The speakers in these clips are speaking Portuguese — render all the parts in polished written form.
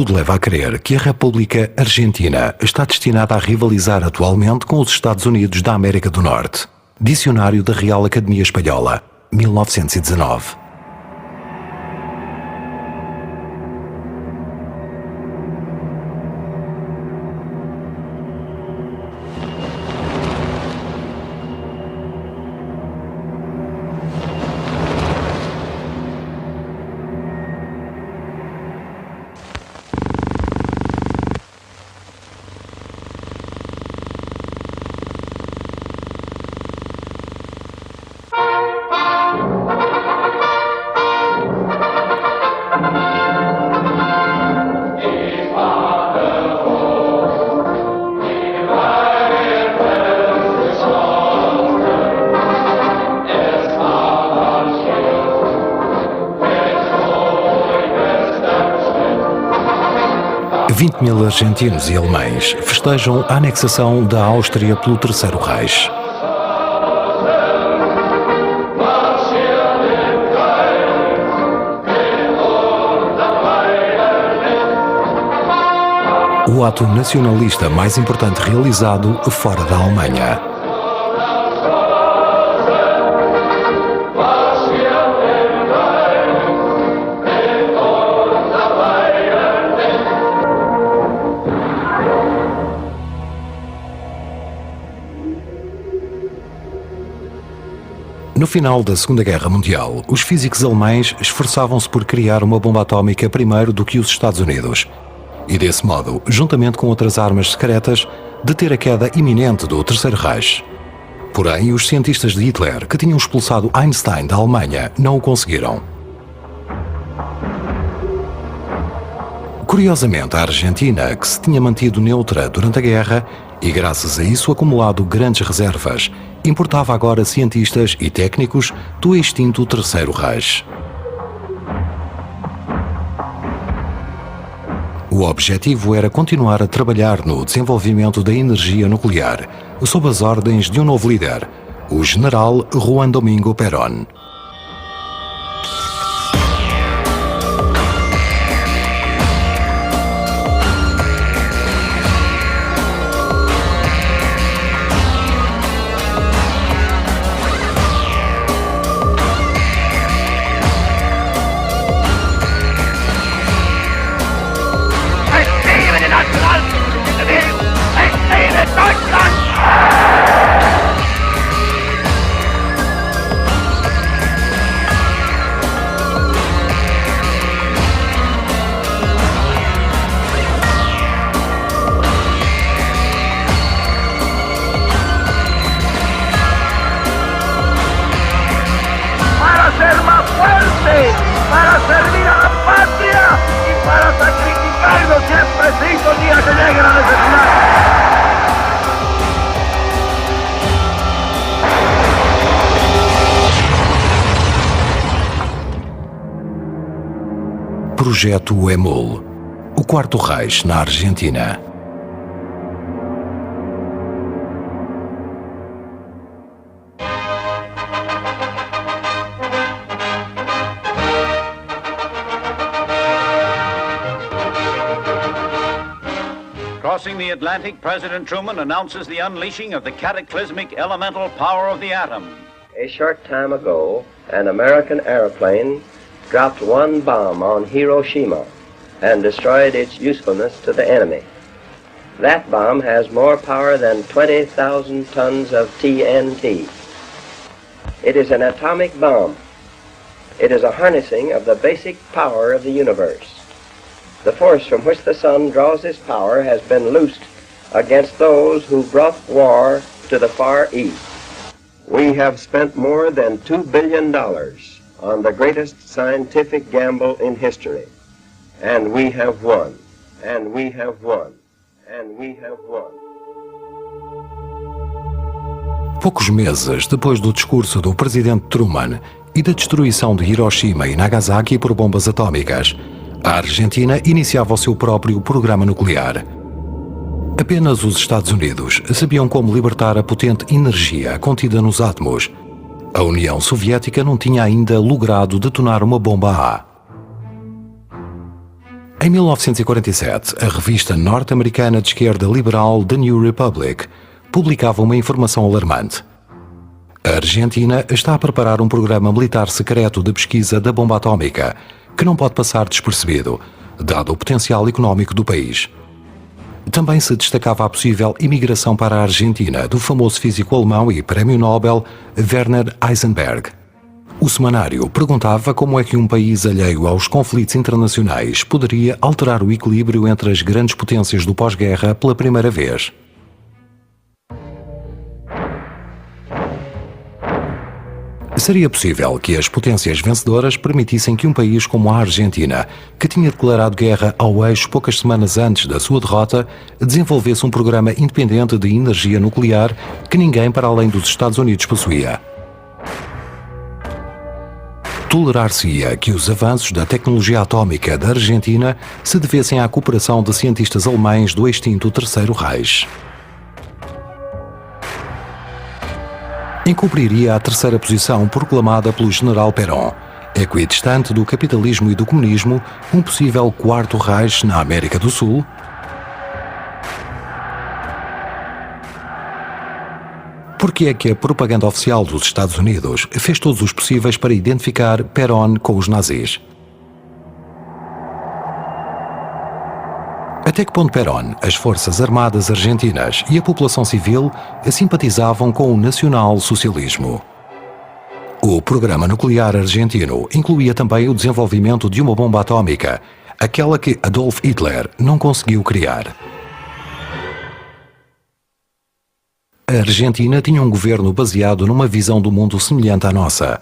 Tudo leva a crer que a República Argentina está destinada a rivalizar atualmente com os Estados Unidos da América do Norte. Dicionário da Real Academia Espanhola, 1919. Mil argentinos e alemães festejam a anexação da Áustria pelo Terceiro Reich. O ato nacionalista mais importante realizado fora da Alemanha. No final da Segunda Guerra Mundial, os físicos alemães esforçavam-se por criar uma bomba atómica primeiro do que os Estados Unidos e, desse modo, juntamente com outras armas secretas, deter a queda iminente do Terceiro Reich. Porém, os cientistas de Hitler, que tinham expulsado Einstein da Alemanha, não o conseguiram. Curiosamente, a Argentina, que se tinha mantido neutra durante a guerra e, graças a isso, acumulado grandes reservas, importava agora cientistas e técnicos do extinto Terceiro Reich. O objetivo era continuar a trabalhar no desenvolvimento da energia nuclear, sob as ordens de um novo líder, o general Juan Domingo Perón. Para servir a la patria y para sacrificarnos si es preciso el día que llegue la necesidad. Projeto EMUL, o Quarto Reich na Argentina. Crossing the Atlantic, President Truman announces the unleashing of the cataclysmic elemental power of the atom. A short time ago, an American airplane dropped one bomb on Hiroshima and destroyed its usefulness to the enemy. That bomb has more power than 20,000 tons of TNT. It is an atomic bomb. It is a harnessing of the basic power of the universe. The force from which the sun draws its power has been loosed against those who brought war to the Far East. We have spent more than $2 billion on the greatest scientific gamble in history. And we have won. And we have won. And we have won. Poucos meses depois do discurso do presidente Truman e da destruição de Hiroshima e Nagasaki por bombas atómicas, a Argentina iniciava o seu próprio programa nuclear. Apenas os Estados Unidos sabiam como libertar a potente energia contida nos átomos. A União Soviética não tinha ainda logrado detonar uma bomba A. Em 1947, a revista norte-americana de esquerda liberal The New Republic publicava uma informação alarmante. A Argentina está a preparar um programa militar secreto de pesquisa da bomba atómica, que não pode passar despercebido, dado o potencial económico do país. Também se destacava a possível imigração para a Argentina do famoso físico alemão e prémio Nobel Werner Heisenberg. O semanário perguntava como é que um país alheio aos conflitos internacionais poderia alterar o equilíbrio entre as grandes potências do pós-guerra pela primeira vez. Seria possível que as potências vencedoras permitissem que um país como a Argentina, que tinha declarado guerra ao eixo poucas semanas antes da sua derrota, desenvolvesse um programa independente de energia nuclear que ninguém para além dos Estados Unidos possuía. Tolerar-se-ia que os avanços da tecnologia atómica da Argentina se devessem à cooperação de cientistas alemães do extinto Terceiro Reich. Encobriria a terceira posição proclamada pelo general Perón, equidistante do capitalismo e do comunismo, um possível quarto Reich na América do Sul? Por que é que a propaganda oficial dos Estados Unidos fez todos os possíveis para identificar Perón com os nazis? Até que ponto Perón, as Forças Armadas Argentinas e a população civil simpatizavam com o nacional-socialismo? O programa nuclear argentino incluía também o desenvolvimento de uma bomba atómica, aquela que Adolf Hitler não conseguiu criar. A Argentina tinha um governo baseado numa visão do mundo semelhante à nossa.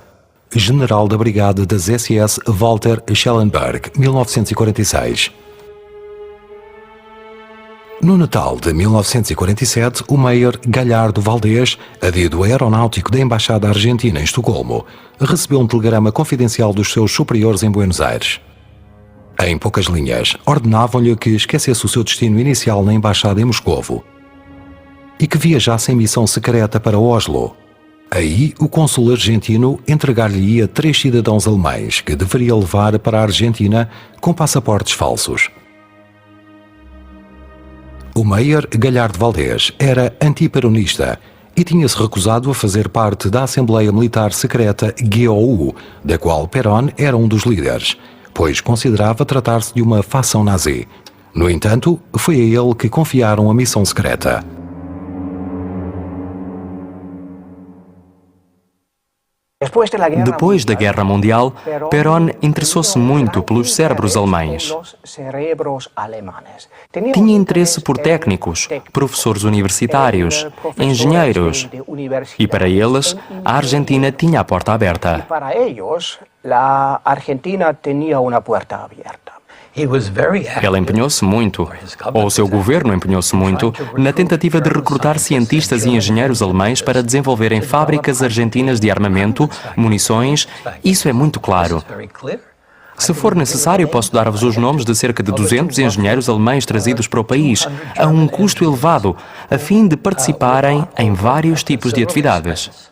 General da Brigada das SS Walter Schellenberg, 1946. No Natal de 1947, o Mayer Gallardo Valdés, adido aeronáutico da Embaixada Argentina em Estocolmo, recebeu um telegrama confidencial dos seus superiores em Buenos Aires. Em poucas linhas, ordenavam-lhe que esquecesse o seu destino inicial na Embaixada em Moscovo e que viajasse em missão secreta para Oslo. Aí, o cônsul argentino entregar-lhe-ia 3 cidadãos alemães que deveria levar para a Argentina com passaportes falsos. O Mayer Gallardo Valdés era antiperonista e tinha-se recusado a fazer parte da Assembleia Militar Secreta GOU, da qual Perón era um dos líderes, pois considerava tratar-se de uma facção nazi. No entanto, foi a ele que confiaram a missão secreta. Depois da Guerra Mundial, Perón interessou-se muito pelos cérebros alemães. Tinha interesse por técnicos, professores universitários, engenheiros, e para eles, a Argentina tinha a porta aberta. Ele empenhou-se muito, ou o seu governo empenhou-se muito, na tentativa de recrutar cientistas e engenheiros alemães para desenvolverem fábricas argentinas de armamento, munições. Isso é muito claro. Se for necessário, posso dar-vos os nomes de cerca de 200 engenheiros alemães trazidos para o país, a um custo elevado, a fim de participarem em vários tipos de atividades.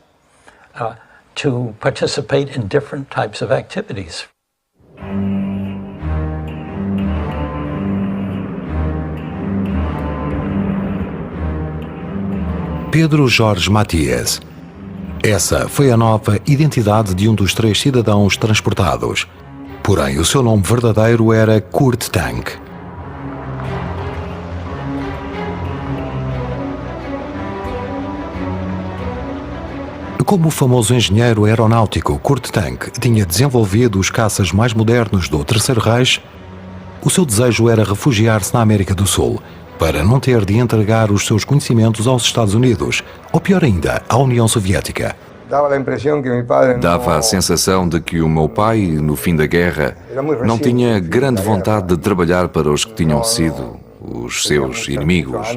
Pedro Jorge Matias. Essa foi a nova identidade de um dos 3 cidadãos transportados. Porém, o seu nome verdadeiro era Kurt Tank. Como o famoso engenheiro aeronáutico Kurt Tank tinha desenvolvido os caças mais modernos do Terceiro Reich, o seu desejo era refugiar-se na América do Sul, para não ter de entregar os seus conhecimentos aos Estados Unidos, ou pior ainda, à União Soviética. Dava a sensação de que o meu pai, no fim da guerra, não tinha grande vontade de trabalhar para os que tinham sido os seus inimigos.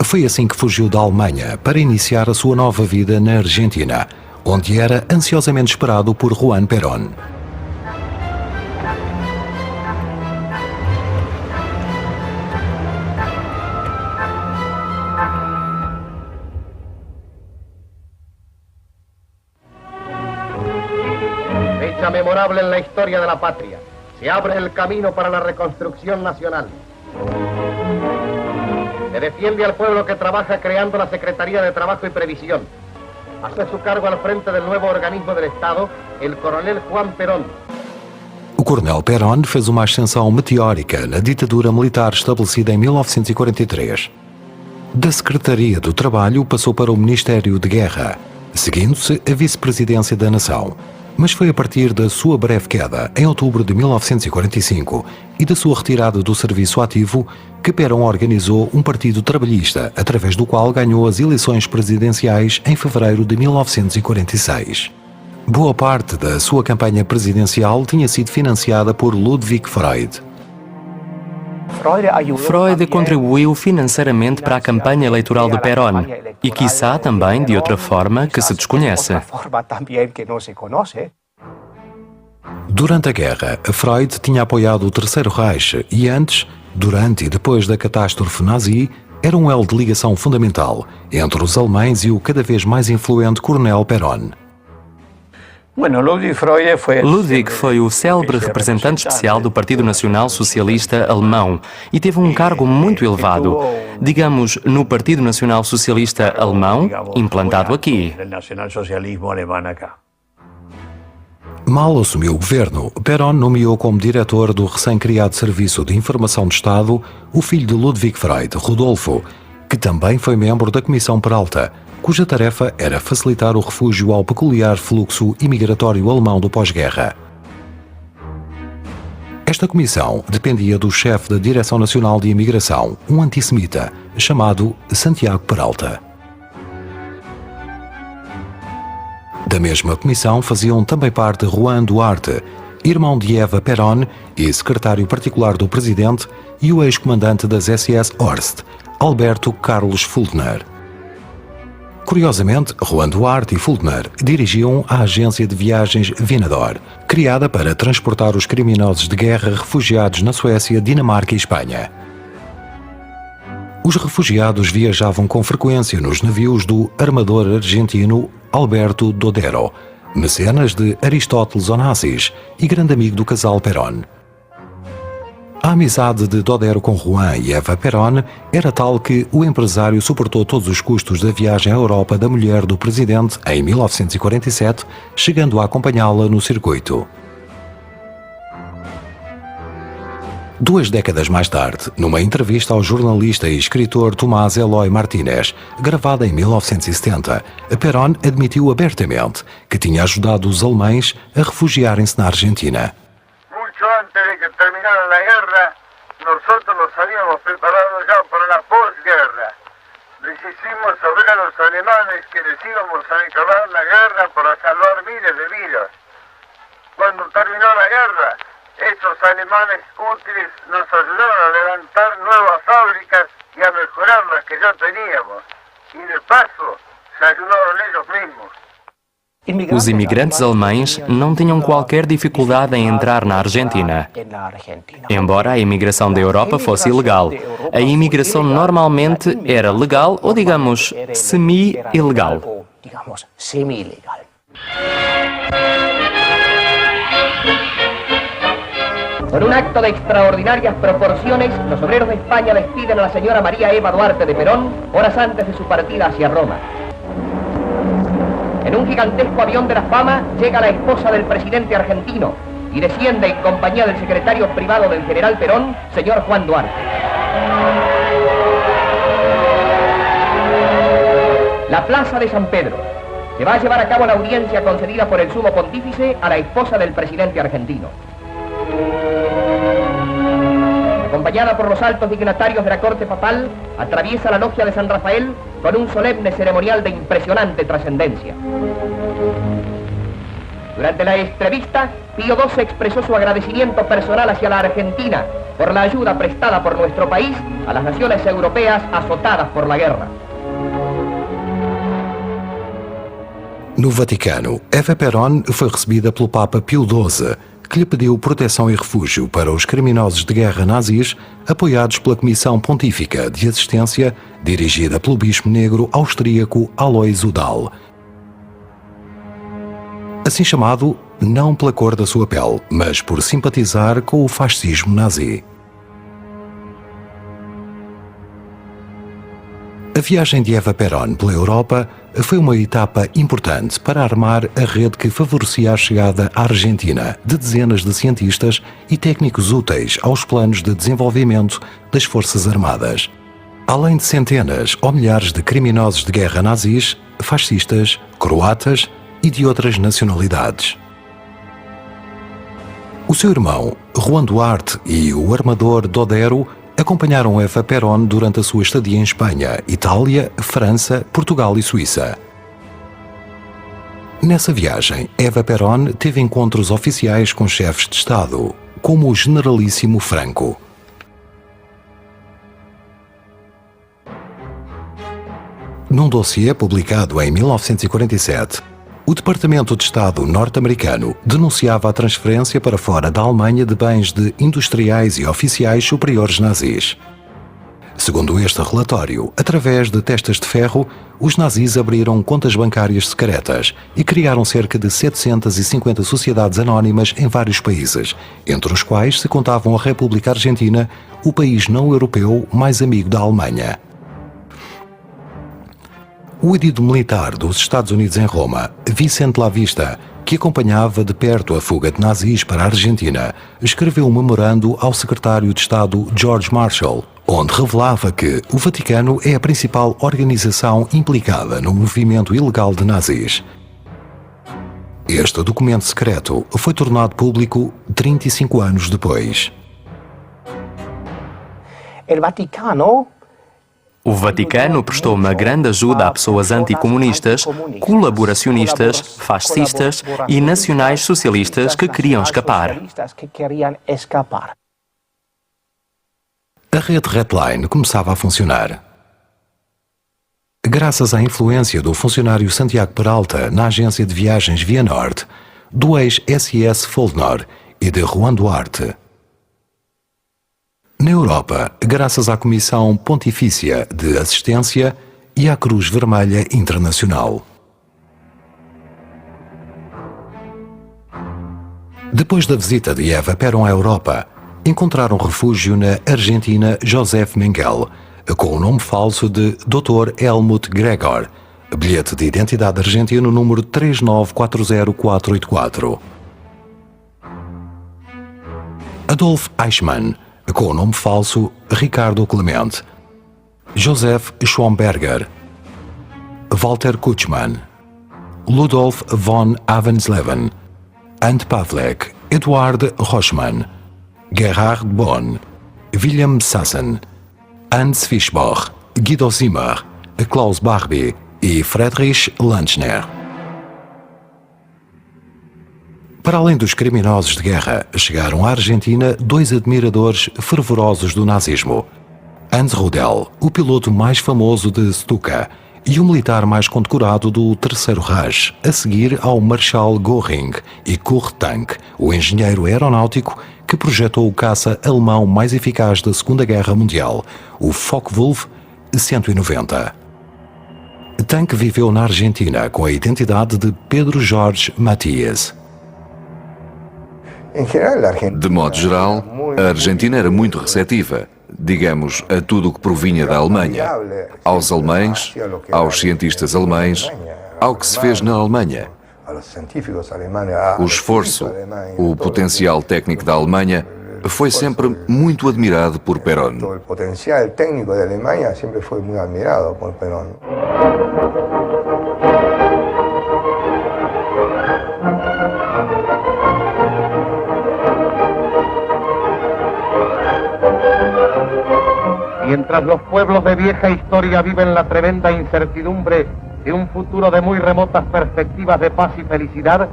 Foi assim que fugiu da Alemanha para iniciar a sua nova vida na Argentina, onde era ansiosamente esperado por Juan Perón. día memorable en la historia de la patria. Se abre el camino para la reconstrucción nacional. Se defiende al pueblo que trabaja creando la Secretaría de Trabajo y Previsión. Hace su cargo al frente del nuevo organismo del Estado el coronel Juan Perón. O coronel Perón fez uma ascensão meteórica na ditadura militar estabelecida em 1943. Da Secretaria do Trabalho passou para o Ministério de Guerra, seguindo-se a vice-presidência da nação. Mas foi a partir da sua breve queda, em outubro de 1945, e da sua retirada do serviço ativo, que Perón organizou um partido trabalhista, através do qual ganhou as eleições presidenciais em fevereiro de 1946. Boa parte da sua campanha presidencial tinha sido financiada por Ludwig Freud. Freud contribuiu financeiramente para a campanha eleitoral de Perón e, quiçá, também de outra forma que se desconhece. Durante a guerra, Freud tinha apoiado o Terceiro Reich e antes, durante e depois da catástrofe nazi, era um elo de ligação fundamental entre os alemães e o cada vez mais influente coronel Perón. Ludwig foi o célebre representante especial do Partido Nacional Socialista Alemão e teve um cargo muito elevado, digamos, no Partido Nacional Socialista Alemão, implantado aqui. Mal assumiu o governo, Perón nomeou como diretor do recém-criado Serviço de Informação de Estado o filho de Ludwig Freud, Rodolfo, que também foi membro da Comissão Peralta, cuja tarefa era facilitar o refúgio ao peculiar fluxo imigratório alemão do pós-guerra. Esta comissão dependia do chefe da Direção Nacional de Imigração, um antissemita, chamado Santiago Peralta. Da mesma comissão faziam também parte Juan Duarte, irmão de Eva Perón e secretário particular do presidente, e o ex-comandante das SS Horst, Alberto Carlos Fultner. Curiosamente, Juan Duarte e Fultner dirigiam a agência de viagens Vinador, criada para transportar os criminosos de guerra refugiados na Suécia, Dinamarca e Espanha. Os refugiados viajavam com frequência nos navios do armador argentino Alberto Dodero, mecenas de Aristóteles Onassis e grande amigo do casal Perón. A amizade de Dodero com Juan e Eva Perón era tal que o empresário suportou todos os custos da viagem à Europa da mulher do presidente em 1947, chegando a acompanhá-la no circuito. 2 décadas mais tarde, numa entrevista ao jornalista e escritor Tomás Eloy Martínez, gravada em 1970, Perón admitiu abertamente que tinha ajudado os alemães a refugiarem-se na Argentina. Antes de que terminara la guerra, nosotros nos habíamos preparado ya para la posguerra. Les hicimos saber a los alemanes que les íbamos a declarar la guerra para salvar miles de vidas. Cuando terminó la guerra, estos alemanes útiles nos ayudaron a levantar nuevas fábricas y a mejorar las que ya teníamos. Y de paso, se ayudaron ellos mismos. Os imigrantes alemães não tinham qualquer dificuldade em entrar na Argentina. Embora a imigração da Europa fosse ilegal, a imigração normalmente era legal ou, digamos, semi-ilegal. Por un acto de extraordinarias proporciones, los obreros de España despiden a la señora María Eva Duarte de Perón horas antes de su partida hacia Roma. En un gigantesco avión de la fama llega la esposa del presidente argentino y desciende en compañía del secretario privado del general Perón, señor Juan Duarte. La plaza de San Pedro. Se va a llevar a cabo la audiencia concedida por el sumo pontífice a la esposa del presidente argentino. Acompañada por los altos dignatarios de la corte papal, atraviesa la logia de San Rafael con un solemne ceremonial de impresionante trascendencia. Durante la entrevista, Pío XII expresó su agradecimiento personal hacia la Argentina por la ayuda prestada por nuestro país a las naciones europeas azotadas por la guerra. No Vaticano, Eva Perón foi recebida pelo Papa Pio XII, que lhe pediu proteção e refúgio para os criminosos de guerra nazis, apoiados pela Comissão Pontífica de Assistência, dirigida pelo bispo negro austríaco Alois Udall. Assim chamado, não pela cor da sua pele, mas por simpatizar com o fascismo nazi. A viagem de Eva Perón pela Europa foi uma etapa importante para armar a rede que favorecia a chegada à Argentina de dezenas de cientistas e técnicos úteis aos planos de desenvolvimento das Forças Armadas, além de centenas ou milhares de criminosos de guerra nazis, fascistas, croatas e de outras nacionalidades. O seu irmão, Juan Duarte, e o armador Dodero acompanharam Eva Perón durante a sua estadia em Espanha, Itália, França, Portugal e Suíça. Nessa viagem, Eva Perón teve encontros oficiais com chefes de Estado, como o generalíssimo Franco. Num dossiê publicado em 1947, o Departamento de Estado norte-americano denunciava a transferência para fora da Alemanha de bens de industriais e oficiais superiores nazis. Segundo este relatório, através de testas de ferro, os nazis abriram contas bancárias secretas e criaram cerca de 750 sociedades anónimas em vários países, entre os quais se contavam a República Argentina, o país não europeu mais amigo da Alemanha. O edito militar dos Estados Unidos em Roma, Vicente Lavista, que acompanhava de perto a fuga de nazis para a Argentina, escreveu um memorando ao secretário de Estado George Marshall, onde revelava que o Vaticano é a principal organização implicada no movimento ilegal de nazis. Este documento secreto foi tornado público 35 anos depois. O Vaticano prestou uma grande ajuda a pessoas anticomunistas, colaboracionistas, fascistas e nacionais socialistas que queriam escapar. A rede Redline começava a funcionar. Graças à influência do funcionário Santiago Peralta na agência de viagens Via Nord, do ex-SS Foldnor e de Juan Duarte. Na Europa, graças à Comissão Pontifícia de Assistência e à Cruz Vermelha Internacional. Depois da visita de Eva Perón à Europa, encontraram refúgio na Argentina Joseph Mengele, com o nome falso de Dr. Helmut Gregor, bilhete de identidade argentino número 3940484. Adolf Eichmann, com o nome falso Ricardo Clemente, Joseph Schwamberger, Walter Kutschmann, Ludolf von Avensleben, Ant Pavlek, Eduard Roschmann, Gerhard Bonn, William Sassen, Hans Fischbach, Guido Zimmer, Klaus Barbie e Friedrich Lanchner. Para além dos criminosos de guerra, chegaram à Argentina dois admiradores fervorosos do nazismo. Hans Rudel, o piloto mais famoso de Stuka, e o militar mais condecorado do Terceiro Reich, a seguir ao Marshal Göring, e Kurt Tank, o engenheiro aeronáutico que projetou o caça alemão mais eficaz da Segunda Guerra Mundial, o Focke-Wulf 190. Tank viveu na Argentina com a identidade de Pedro Jorge Matias. De modo geral, a Argentina era muito receptiva, digamos, a tudo o que provinha da Alemanha, aos alemães, aos cientistas alemães, ao que se fez na Alemanha. O esforço, o potencial técnico da Alemanha foi sempre muito admirado por Perón. O potencial técnico da Alemanha sempre foi muito admirado por Perón. Mientras los pueblos de vieja historia viven la tremenda incertidumbre de un futuro de muy remotas perspectivas de paz y felicidad,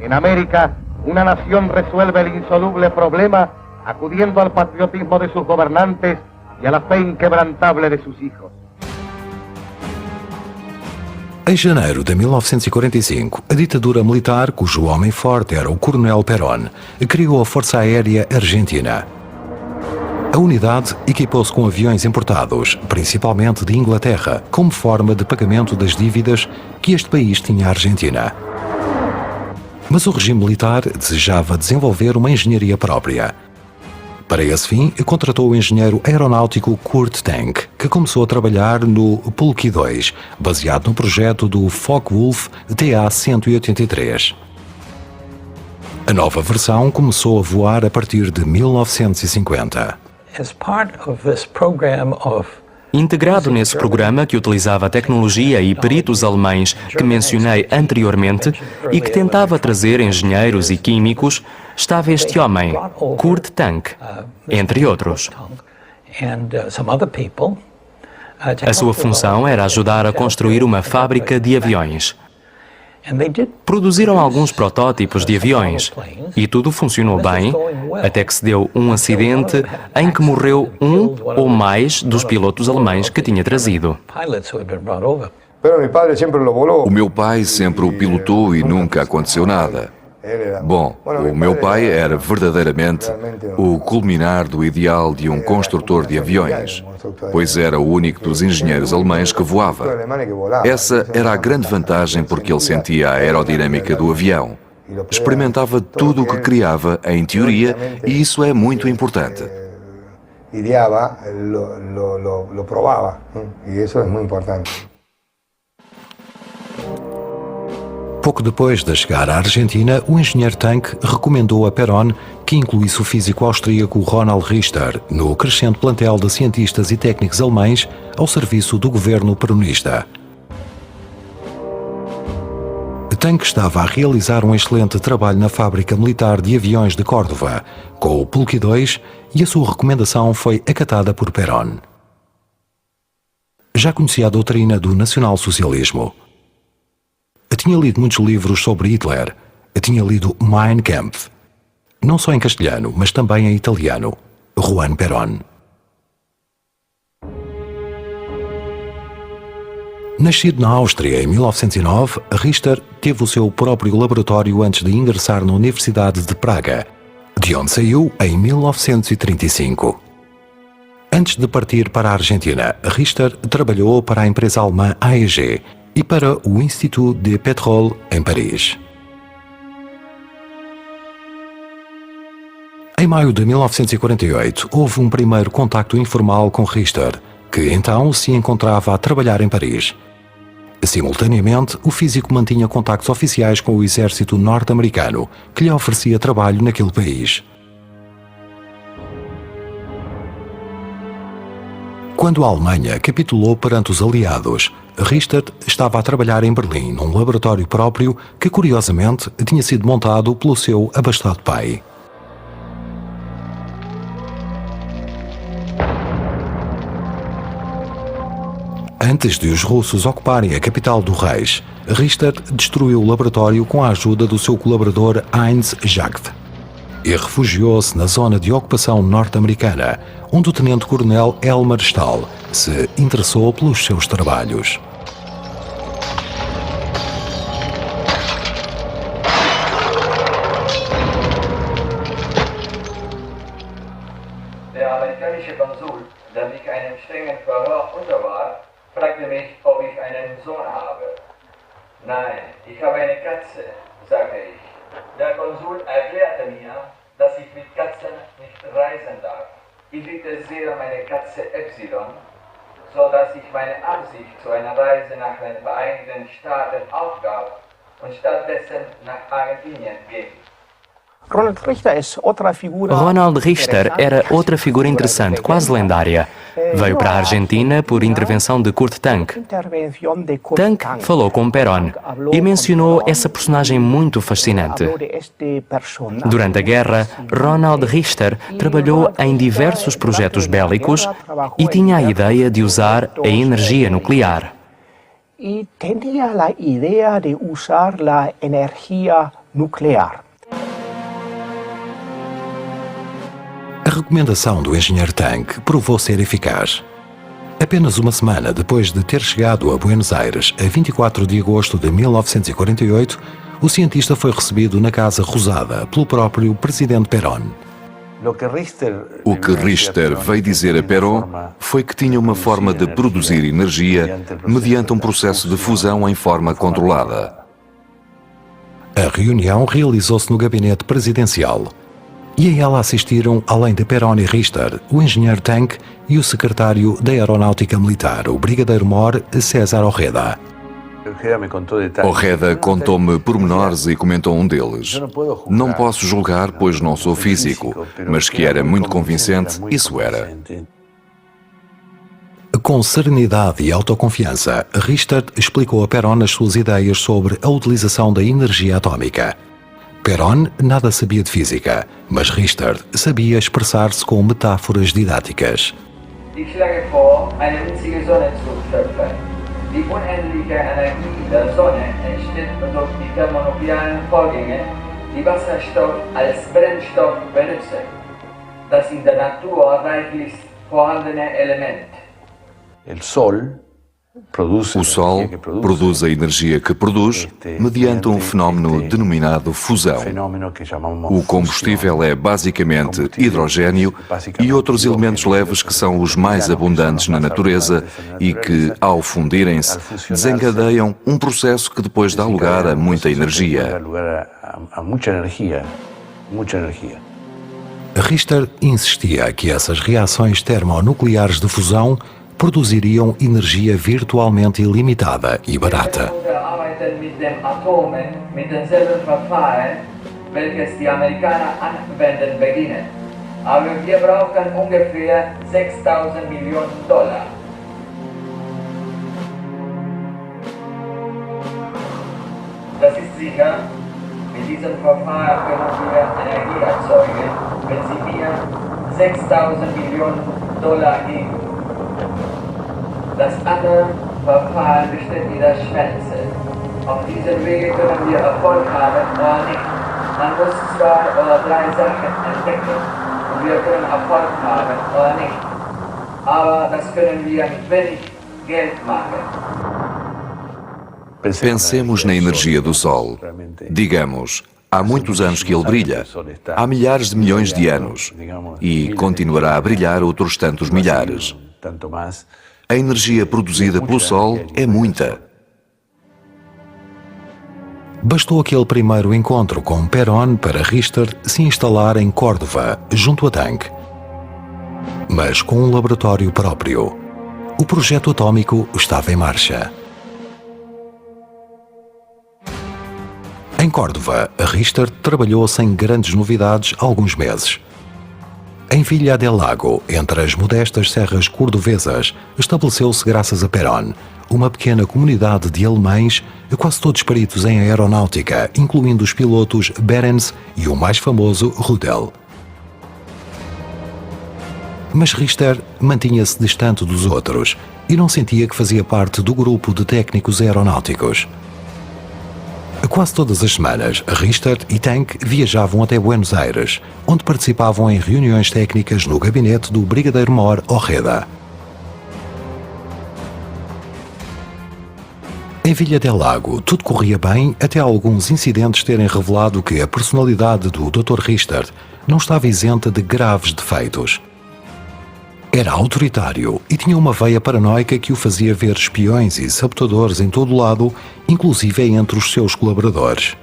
en América una nación resuelve el insoluble problema acudiendo al patriotismo de sus gobernantes y a la fe inquebrantable de sus hijos. Em janeiro de 1945, a ditadura militar, cujo homem forte era o Coronel Perón, criou a Força Aérea Argentina. A unidade equipou-se com aviões importados, principalmente de Inglaterra, como forma de pagamento das dívidas que este país tinha à Argentina. Mas o regime militar desejava desenvolver uma engenharia própria. Para esse fim, contratou o engenheiro aeronáutico Kurt Tank, que começou a trabalhar no Pulky 2, baseado no projeto do Focke-Wulf TA-183. A nova versão começou a voar a partir de 1950. Integrado nesse programa que utilizava a tecnologia e peritos alemães que mencionei anteriormente e que tentava trazer engenheiros e químicos, estava este homem, Kurt Tank, entre outros. A sua função era ajudar a construir uma fábrica de aviões. Produziram alguns protótipos de aviões e tudo funcionou bem, até que se deu um acidente em que morreu um ou mais dos pilotos alemães que tinha trazido. O meu pai sempre o pilotou e nunca aconteceu nada. Bom, o meu pai era verdadeiramente o culminar do ideal de um construtor de aviões, pois era o único dos engenheiros alemães que voava. Essa era a grande vantagem porque ele sentia a aerodinâmica do avião. Experimentava tudo o que criava em teoria e isso é muito importante. Ideava, lo provava, e isso é muito importante. Pouco depois de chegar à Argentina, o engenheiro Tank recomendou a Perón que incluísse o físico austríaco Ronald Richter no crescente plantel de cientistas e técnicos alemães ao serviço do governo peronista. Tank estava a realizar um excelente trabalho na fábrica militar de aviões de Córdoba, com o Pulky 2, e a sua recomendação foi acatada por Perón. Já conhecia a doutrina do nacionalsocialismo. Tinha lido muitos livros sobre Hitler. Tinha lido Mein Kampf. Não só em castelhano, mas também em italiano. Juan Perón. Nascido na Áustria em 1909, Richter teve o seu próprio laboratório antes de ingressar na Universidade de Praga, de onde saiu em 1935. Antes de partir para a Argentina, Richter trabalhou para a empresa alemã AEG e para o Institut de Pétrole, em Paris. Em maio de 1948, houve um primeiro contacto informal com Richter, que então se encontrava a trabalhar em Paris. Simultaneamente, o físico mantinha contactos oficiais com o exército norte-americano, que lhe oferecia trabalho naquele país. Quando a Alemanha capitulou perante os aliados, Richter estava a trabalhar em Berlim num laboratório próprio que, curiosamente, tinha sido montado pelo seu abastado pai. Antes de os russos ocuparem a capital do Reich, Richter destruiu o laboratório com a ajuda do seu colaborador Heinz Jagd e refugiou-se na zona de ocupação norte-americana, onde o tenente-coronel Elmer Stahl se interessou pelos seus trabalhos. Der amerikanische Konsul, der mich einem strengen Verhör unterwarf, fragte mich, ob ich einen Sohn habe. Nein, ich habe eine Katze, sagte ich. Der Konsul erklärte mir, dass ich mit Katzen nicht reisen darf. Ich liebte sehr meine Katze Epsilon, so dass ich meine Absicht zu einer Reise nach den Vereinigten Staaten aufgab und stattdessen nach Argentinien ging. Ronald Richter era outra figura interessante, quase lendária. Veio para a Argentina por intervenção de Kurt Tank. Tank falou com Perón e mencionou essa personagem muito fascinante. Durante a guerra, Ronald Richter trabalhou em diversos projetos bélicos e tinha a ideia de usar a energia nuclear. A recomendação do engenheiro Tank provou ser eficaz. Apenas uma semana depois de ter chegado a Buenos Aires, a 24 de agosto de 1948, o cientista foi recebido na Casa Rosada pelo próprio presidente Perón. O que Richter veio dizer a Perón foi que tinha uma forma de produzir energia mediante um processo de fusão em forma controlada. A reunião realizou-se no gabinete presidencial e a ela assistiram, além de Perón e Richter, o engenheiro Tank e o secretário da Aeronáutica Militar, o brigadeiro-mor César Ojeda. Ojeda contou-me pormenores e comentou um deles. Não posso julgar, pois não sou físico, mas que era muito convincente, isso era. Com serenidade e autoconfiança, Richter explicou a Perón as suas ideias sobre a utilização da energia atómica. Perón nada sabia de física, mas Richter sabia expressar-se com metáforas didáticas. Ich schlage vor, eine winzige Sonne zu schöpfen. Die unendliche Energie der Sonne entsteht durch die thermonuklearen Vorgänge, die Wasserstoff als Brennstoff benutzen. Das in der Natur reichlich vorhandene Element. O Sol produz a energia que produz mediante um fenómeno denominado fusão. O combustível é basicamente hidrogênio e outros elementos leves que são os mais abundantes na natureza e que, ao fundirem-se, desencadeiam um processo que depois dá lugar a muita energia. Richter insistia que essas reações termonucleares de fusão produziriam energia virtualmente ilimitada e barata. Mit den Atomen mit denselben Verfahren, welches die Amerikaner anwenden beginnen. Aber wir brauchen ungefähr 6.000 Millionen $. Das ist sicher, mit diesem Verfahren können wir Energie erzeugen, wenn Sie mir 6.000 Millionen $. geben. Das andere Verfahren besteht in der Schwänze. Auf diesem Wege können wir Erfolg haben oder nicht. Man muss 2 oder 3 Sachen entdecken und wir können Erfolg haben oder nicht. Aber das können wir mit wenig Geld machen. Pensemos na energia do Sol. Digamos, há muitos anos que ele brilha, há milhares de milhões de anos, e continuará a brilhar outros tantos milhares. A energia produzida pelo Sol é muita. Bastou aquele primeiro encontro com Perón para Richter se instalar em Córdoba, junto a Tank. Mas com um laboratório próprio. O projeto atômico estava em marcha. Em Córdoba, Richter trabalhou sem grandes novidades alguns meses. Em Villa del Lago, entre as modestas serras cordovesas, estabeleceu-se, graças a Perón, uma pequena comunidade de alemães, quase todos peritos em aeronáutica, incluindo os pilotos Behrens e o mais famoso Rudel. Mas Richter mantinha-se distante dos outros e não sentia que fazia parte do grupo de técnicos aeronáuticos. Quase todas as semanas, Richter e Tank viajavam até Buenos Aires, onde participavam em reuniões técnicas no gabinete do brigadeiro-mor Ojeda. Em Villa del Lago, tudo corria bem até alguns incidentes terem revelado que a personalidade do Dr. Richter não estava isenta de graves defeitos. Era autoritário e tinha uma veia paranoica que o fazia ver espiões e sabotadores em todo o lado, inclusive entre os seus colaboradores.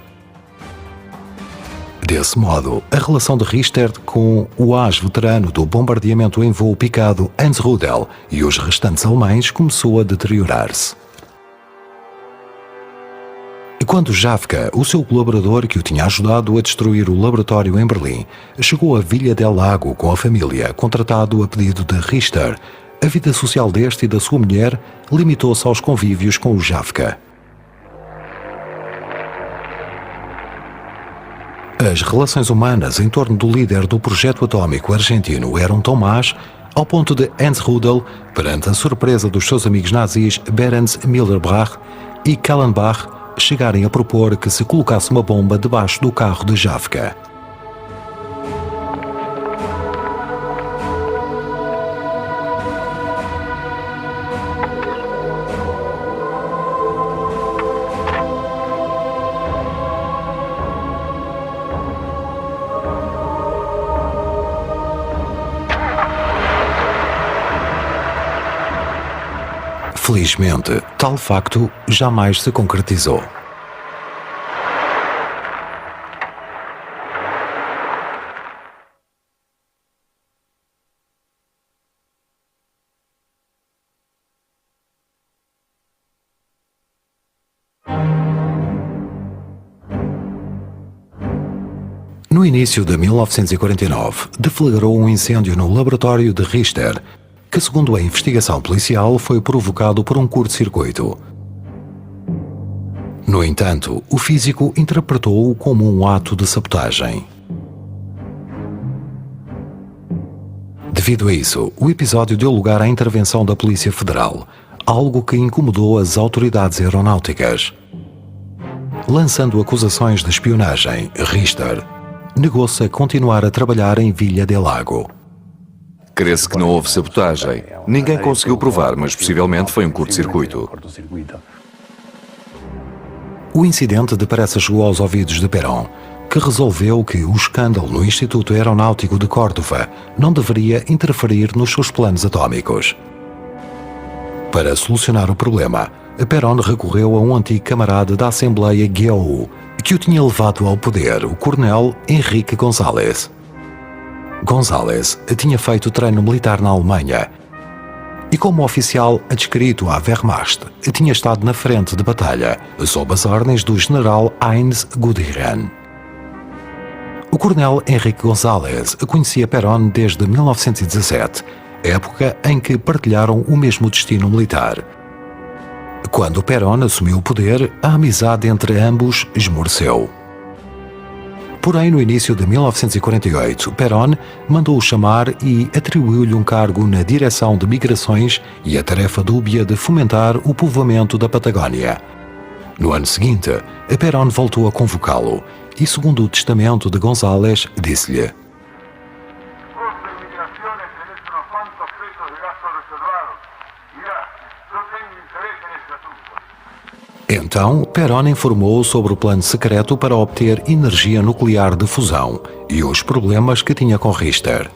Desse modo, a relação de Richter com o as-veterano do bombardeamento em voo picado Hans Rudel e os restantes alemães começou a deteriorar-se. Quando Javka, o seu colaborador que o tinha ajudado a destruir o laboratório em Berlim, chegou a Villa del Lago com a família, contratado a pedido de Richter, a vida social deste e da sua mulher limitou-se aos convívios com o Javka. As relações humanas em torno do líder do projeto atômico argentino eram tão más, ao ponto de Hans Rudel, perante a surpresa dos seus amigos nazis Behrens, Milderbach e Kallenbach, chegarem a propor que se colocasse uma bomba debaixo do carro de Javka. Felizmente, tal facto jamais se concretizou. No início de 1949, deflagrou um incêndio no laboratório de Richter, que, segundo a investigação policial, foi provocado por um curto-circuito. No entanto, o físico interpretou-o como um ato de sabotagem. Devido a isso, o episódio deu lugar à intervenção da Polícia Federal, algo que incomodou as autoridades aeronáuticas. Lançando acusações de espionagem, Richter negou-se a continuar a trabalhar em Villa del Lago. Crê-se que não houve sabotagem. Ninguém conseguiu provar, mas possivelmente foi um curto-circuito. O incidente depressa chegou aos ouvidos de Perón, que resolveu que o escândalo no Instituto Aeronáutico de Córdoba não deveria interferir nos seus planos atômicos. Para solucionar o problema, Perón recorreu a um antigo camarada da Assembleia GEU, que o tinha levado ao poder, o coronel Henrique González. González tinha feito treino militar na Alemanha e, como oficial adscrito à Wehrmacht, tinha estado na frente de batalha, sob as ordens do general Heinz Guderian. O coronel Henrique González conhecia Perón desde 1917, época em que partilharam o mesmo destino militar. Quando Perón assumiu o poder, a amizade entre ambos esmoreceu. Porém, no início de 1948, Perón mandou-o chamar e atribuiu-lhe um cargo na direção de migrações e a tarefa dúbia de fomentar o povoamento da Patagónia. No ano seguinte, Perón voltou a convocá-lo e, segundo o testamento de González, disse-lhe: Então, Perón informou sobre o plano secreto para obter energia nuclear de fusão e os problemas que tinha com Richter.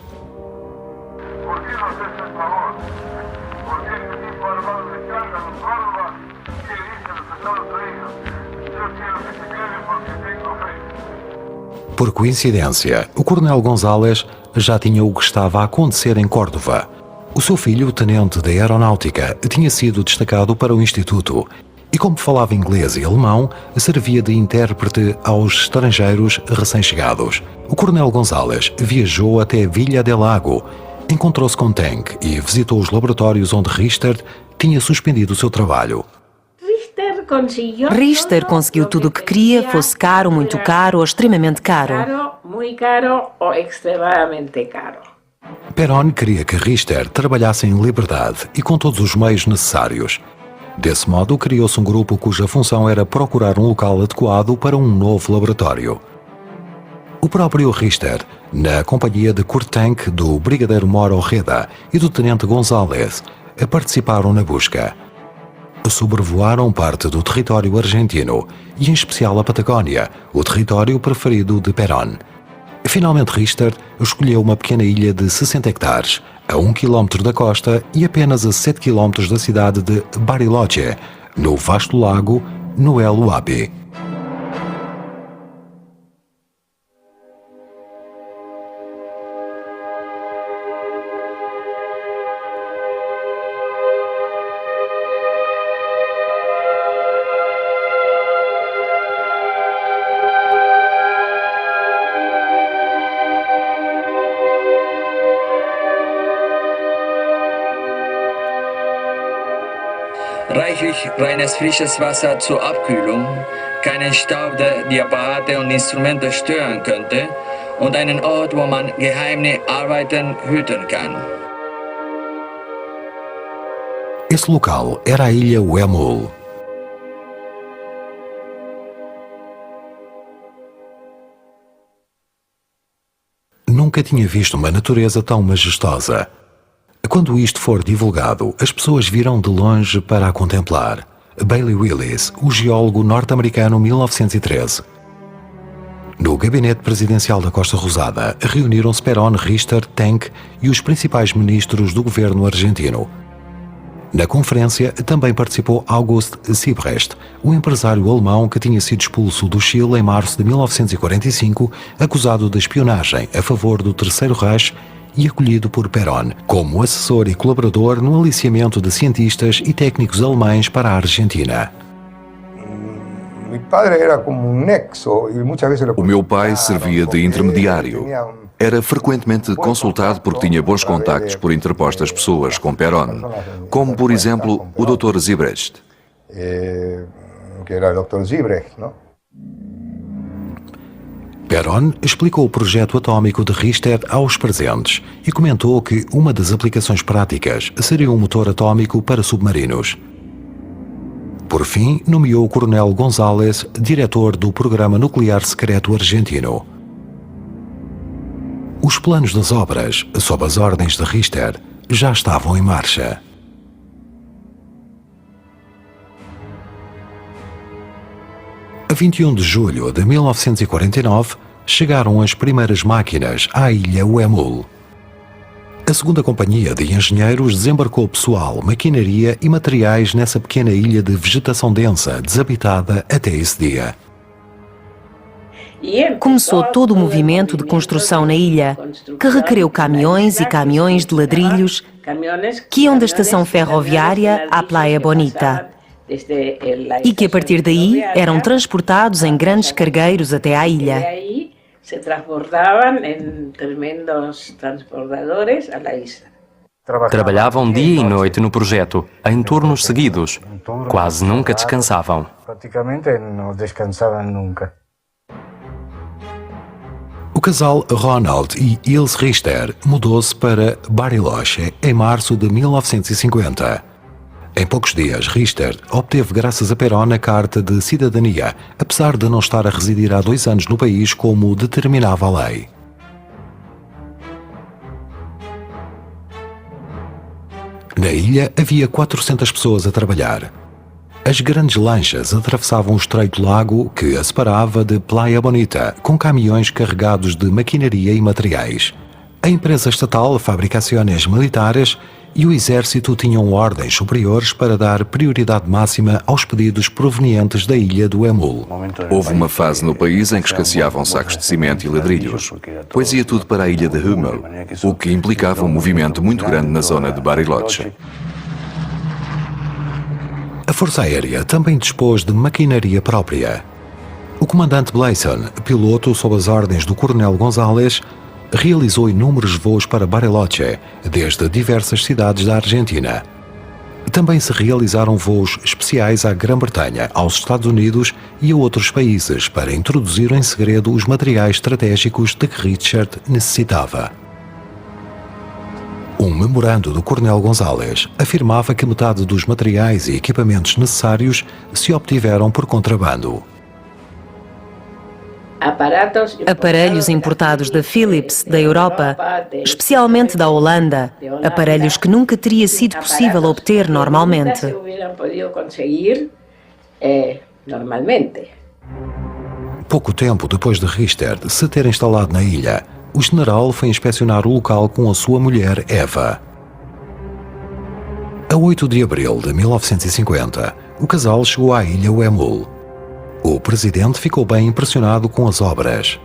Por coincidência, o coronel González já tinha o que estava a acontecer em Córdoba. O seu filho, tenente da aeronáutica, tinha sido destacado para o instituto e, como falava inglês e alemão, servia de intérprete aos estrangeiros recém-chegados. O coronel González viajou até Villa del Lago, encontrou-se com Tank e visitou os laboratórios onde Richter tinha suspendido o seu trabalho. Richter conseguiu tudo o que queria, fosse caro, muito caro ou extremamente caro. Perón queria que Richter trabalhasse em liberdade e com todos os meios necessários. Desse modo, criou-se um grupo cuja função era procurar um local adequado para um novo laboratório. O próprio Richter, na companhia de Kurt Tank, do brigadeiro Moro Reda e do tenente González, participaram na busca. Sobrevoaram parte do território argentino e, em especial, a Patagónia, o território preferido de Perón. Finalmente, Richter escolheu uma pequena ilha de 60 hectares, a 1 km da costa e apenas a 7 km da cidade de Bariloche, no vasto lago no El Huapi. Reichlich reines frisches Wasser zur Abkühlung, keinen Staub, der die Apparate und Instrumente stören könnte und einen Ort, wo man geheime Arbeiten hüten kann. Esse local era a ilha Huemul. Nunca tinha visto uma natureza tão majestosa. Quando isto for divulgado, as pessoas virão de longe para a contemplar. Bailey Willis, o geólogo norte-americano 1913. No gabinete presidencial da Costa Rosada, reuniram-se Perón, Richter, Tank e os principais ministros do governo argentino. Na conferência também participou August Siebrecht, o empresário alemão que tinha sido expulso do Chile em março de 1945, acusado de espionagem a favor do Terceiro Reich e acolhido por Perón como assessor e colaborador no aliciamento de cientistas e técnicos alemães para a Argentina. O meu pai servia de intermediário. Era frequentemente consultado porque tinha bons contactos por interpostas pessoas com Perón, como, por exemplo, o Dr. Zibrecht. Que era o Dr. Zibrecht, não? Perón explicou o projeto atômico de Richter aos presentes e comentou que uma das aplicações práticas seria um motor atômico para submarinos. Por fim, nomeou o Coronel González diretor do Programa Nuclear Secreto Argentino. Os planos das obras, sob as ordens de Richter, já estavam em marcha. A 21 de julho de 1949, chegaram as primeiras máquinas à ilha Uemul. A segunda companhia de engenheiros desembarcou pessoal, maquinaria e materiais nessa pequena ilha de vegetação densa, desabitada até esse dia. Começou todo o movimento de construção na ilha, que requereu caminhões e caminhões de ladrilhos que iam da estação ferroviária à Playa Bonita e que a partir daí eram transportados em grandes cargueiros até à ilha. Se transportavam em tremendos transportadores à ilha. Trabalhavam dia e noite no projeto, em turnos seguidos. Quase nunca descansavam. Praticamente não descansavam nunca. O casal Ronald e Ilse Richter mudou-se para Bariloche em março de 1950. Em poucos dias, Richter obteve, graças a Perón, a carta de cidadania, apesar de não estar a residir há 2 anos no país como determinava a lei. Na ilha havia 400 pessoas a trabalhar. As grandes lanchas atravessavam o estreito lago que a separava de Playa Bonita, com caminhões carregados de maquinaria e materiais. A empresa estatal Fabricaciones Militares e o exército tinham ordens superiores para dar prioridade máxima aos pedidos provenientes da ilha do Uemul. Houve uma fase no país em que escasseavam sacos de cimento e ladrilhos, pois ia tudo para a ilha de Hummel, o que implicava um movimento muito grande na zona de Bariloche. A Força Aérea também dispôs de maquinaria própria. O comandante Blason, piloto sob as ordens do Coronel González, realizou inúmeros voos para Bariloche, desde diversas cidades da Argentina. Também se realizaram voos especiais à Grã-Bretanha, aos Estados Unidos e a outros países para introduzir em segredo os materiais estratégicos de que Richard necessitava. Um memorando do Coronel González afirmava que metade dos materiais e equipamentos necessários se obtiveram por contrabando. Aparelhos importados da Philips, da Europa, especialmente da Holanda, aparelhos que nunca teria sido possível obter normalmente. Pouco tempo depois de Richter se ter instalado na ilha, o general foi inspecionar o local com a sua mulher Eva. A 8 de abril de 1950, o casal chegou à ilha Uemul. O presidente ficou bem impressionado com as obras.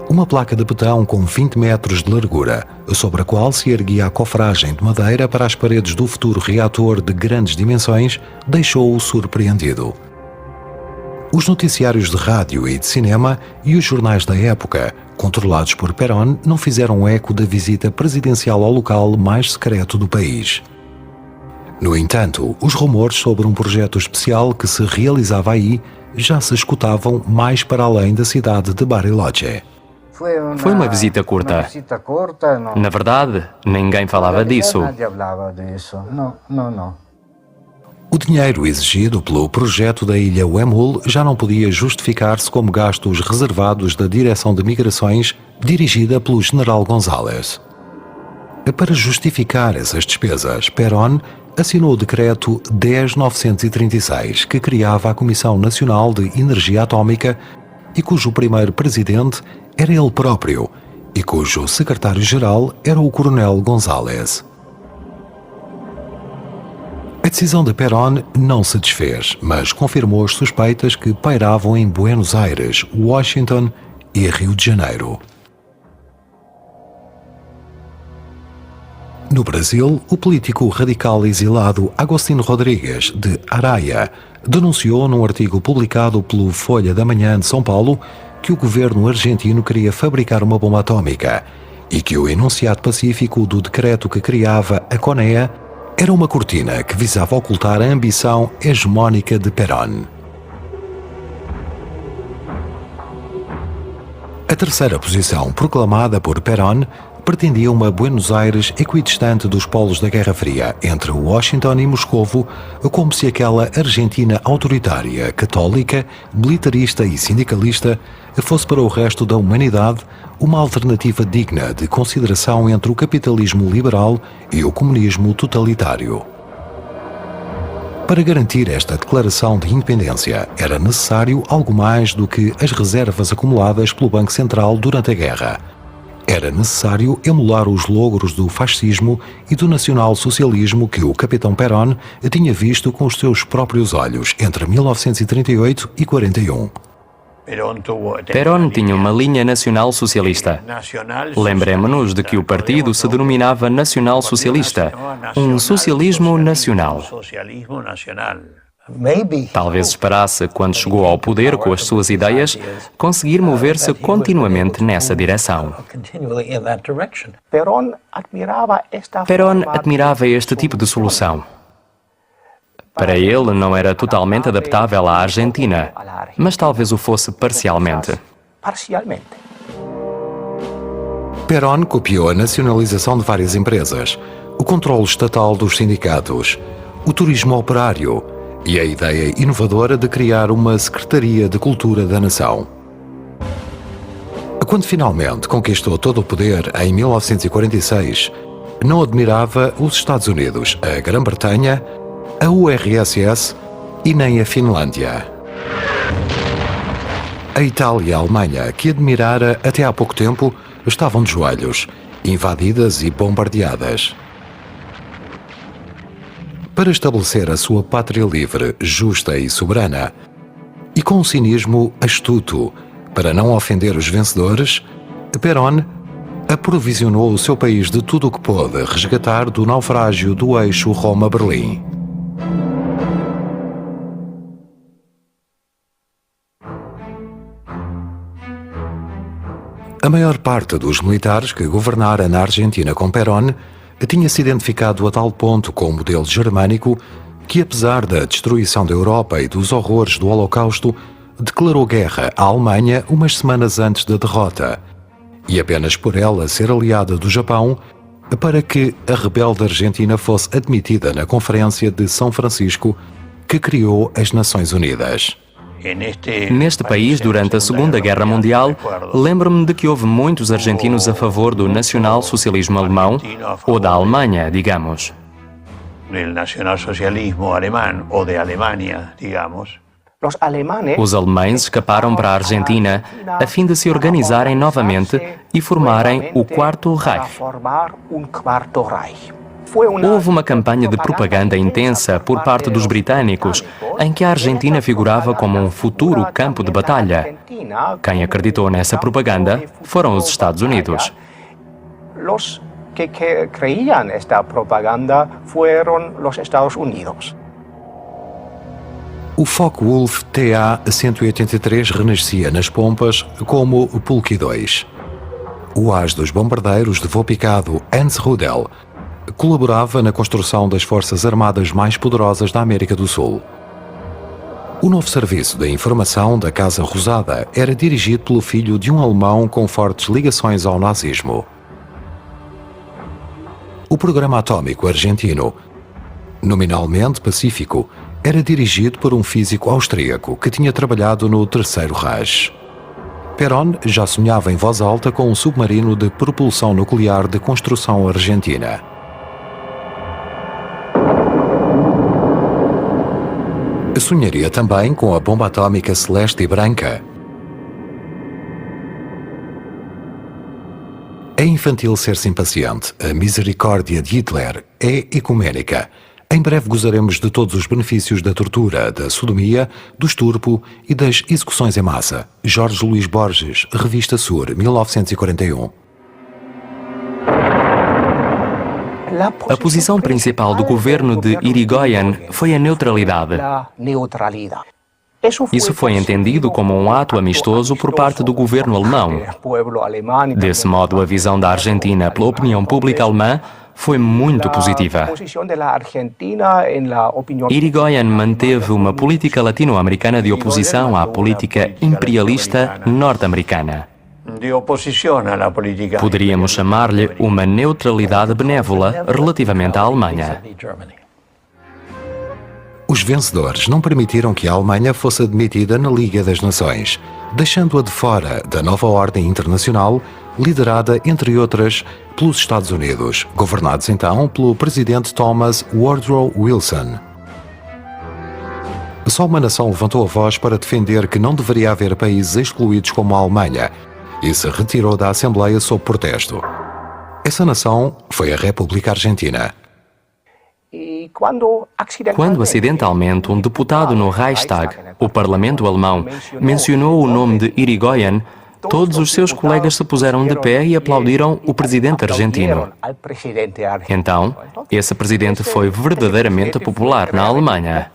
Uma placa de betão com 20 metros de largura, sobre a qual se erguia a cofragem de madeira para as paredes do futuro reator de grandes dimensões, deixou-o surpreendido. Os noticiários de rádio e de cinema e os jornais da época, controlados por Perón, não fizeram eco da visita presidencial ao local mais secreto do país. No entanto, os rumores sobre um projeto especial que se realizava aí já se escutavam mais para além da cidade de Bariloche. Foi uma visita curta. Na verdade, ninguém falava disso. O dinheiro exigido pelo projeto da ilha Uemul já não podia justificar-se como gastos reservados da Direção de Migrações, dirigida pelo general González. Para justificar essas despesas, Perón assinou o decreto 10.936, que criava a Comissão Nacional de Energia Atômica e cujo primeiro presidente era ele próprio e cujo secretário-geral era o Coronel González. A decisão de Perón não se desfez, mas confirmou as suspeitas que pairavam em Buenos Aires, Washington e Rio de Janeiro. No Brasil, o político radical exilado Agostinho Rodrigues de Araia denunciou num artigo publicado pelo Folha da Manhã de São Paulo que o governo argentino queria fabricar uma bomba atómica e que o enunciado pacífico do decreto que criava a CONEA era uma cortina que visava ocultar a ambição hegemónica de Perón. A terceira posição proclamada por Perón pretendia uma Buenos Aires equidistante dos polos da Guerra Fria entre Washington e Moscovo, como se aquela Argentina autoritária, católica, militarista e sindicalista fosse para o resto da humanidade uma alternativa digna de consideração entre o capitalismo liberal e o comunismo totalitário. Para garantir esta declaração de independência, era necessário algo mais do que as reservas acumuladas pelo Banco Central durante a guerra. Era necessário emular os logros do fascismo e do nacional-socialismo que o capitão Perón tinha visto com os seus próprios olhos entre 1938 e 41. Perón tinha uma linha nacional-socialista. Lembremos-nos de que o partido se denominava nacional-socialista, um socialismo nacional. Talvez esperasse, quando chegou ao poder com as suas ideias, conseguir mover-se continuamente nessa direção. Perón admirava este tipo de solução. Para ele, não era totalmente adaptável à Argentina, mas talvez o fosse parcialmente. Perón copiou a nacionalização de várias empresas, o controle estatal dos sindicatos, o turismo operário e a ideia inovadora de criar uma Secretaria de Cultura da Nação. Quando finalmente conquistou todo o poder em 1946, não admirava os Estados Unidos, a Grã-Bretanha, a URSS e nem a Finlândia. A Itália e a Alemanha, que admirara até há pouco tempo, estavam de joelhos, invadidas e bombardeadas. Para estabelecer a sua pátria livre, justa e soberana, e com um cinismo astuto, para não ofender os vencedores, Perón aprovisionou o seu país de tudo o que pôde resgatar do naufrágio do eixo Roma-Berlim. A maior parte dos militares que governara na Argentina com Perón tinha-se identificado a tal ponto com o modelo germânico que, apesar da destruição da Europa e dos horrores do Holocausto, declarou guerra à Alemanha umas semanas antes da derrota, e apenas por ela ser aliada do Japão para que a rebelde Argentina fosse admitida na Conferência de São Francisco que criou as Nações Unidas. Neste país, durante a Segunda Guerra Mundial, lembro-me de que houve muitos argentinos a favor do nacional-socialismo alemão, ou da Alemanha, digamos. Os alemães escaparam para a Argentina a fim de se organizarem novamente e formarem o Quarto Reich. Houve uma campanha de propaganda intensa por parte dos britânicos, em que a Argentina figurava como um futuro campo de batalha. Quem acreditou nessa propaganda foram os Estados Unidos. Os que creían esta propaganda fueron los Estados Unidos. O Focke-Wulf TA-183 renascia nas pompas como o Pulque II. O as dos bombardeiros de voo picado Hans Rudel colaborava na construção das forças armadas mais poderosas da América do Sul. O novo serviço de informação da Casa Rosada era dirigido pelo filho de um alemão com fortes ligações ao nazismo. O programa atômico argentino, nominalmente pacífico, era dirigido por um físico austríaco que tinha trabalhado no Terceiro Reich. Perón já sonhava em voz alta com um submarino de propulsão nuclear de construção argentina. Sonharia também com a bomba atômica celeste e branca. É infantil ser-se impaciente. A misericórdia de Hitler é ecumênica. Em breve gozaremos de todos os benefícios da tortura, da sodomia, do estupro e das execuções em massa. Jorge Luís Borges, Revista Sur, 1941. A posição principal do governo de Irigoyen foi a neutralidade. Isso foi entendido como um ato amistoso por parte do governo alemão. Desse modo, a visão da Argentina pela opinião pública alemã foi muito positiva. Irigoyen manteve uma política latino-americana de oposição à política imperialista norte-americana. Poderíamos chamar-lhe uma neutralidade benévola relativamente à Alemanha. Os vencedores não permitiram que a Alemanha fosse admitida na Liga das Nações, deixando-a de fora da nova ordem internacional, liderada, entre outras, pelos Estados Unidos, governados então pelo presidente Thomas Woodrow Wilson. Só uma nação levantou a voz para defender que não deveria haver países excluídos como a Alemanha e se retirou da Assembleia sob protesto. Essa nação foi a República Argentina. Quando acidentalmente um deputado no Reichstag, o parlamento alemão, mencionou o nome de Irigoyen, todos os seus colegas se puseram de pé e aplaudiram o presidente argentino. Então, esse presidente foi verdadeiramente popular na Alemanha.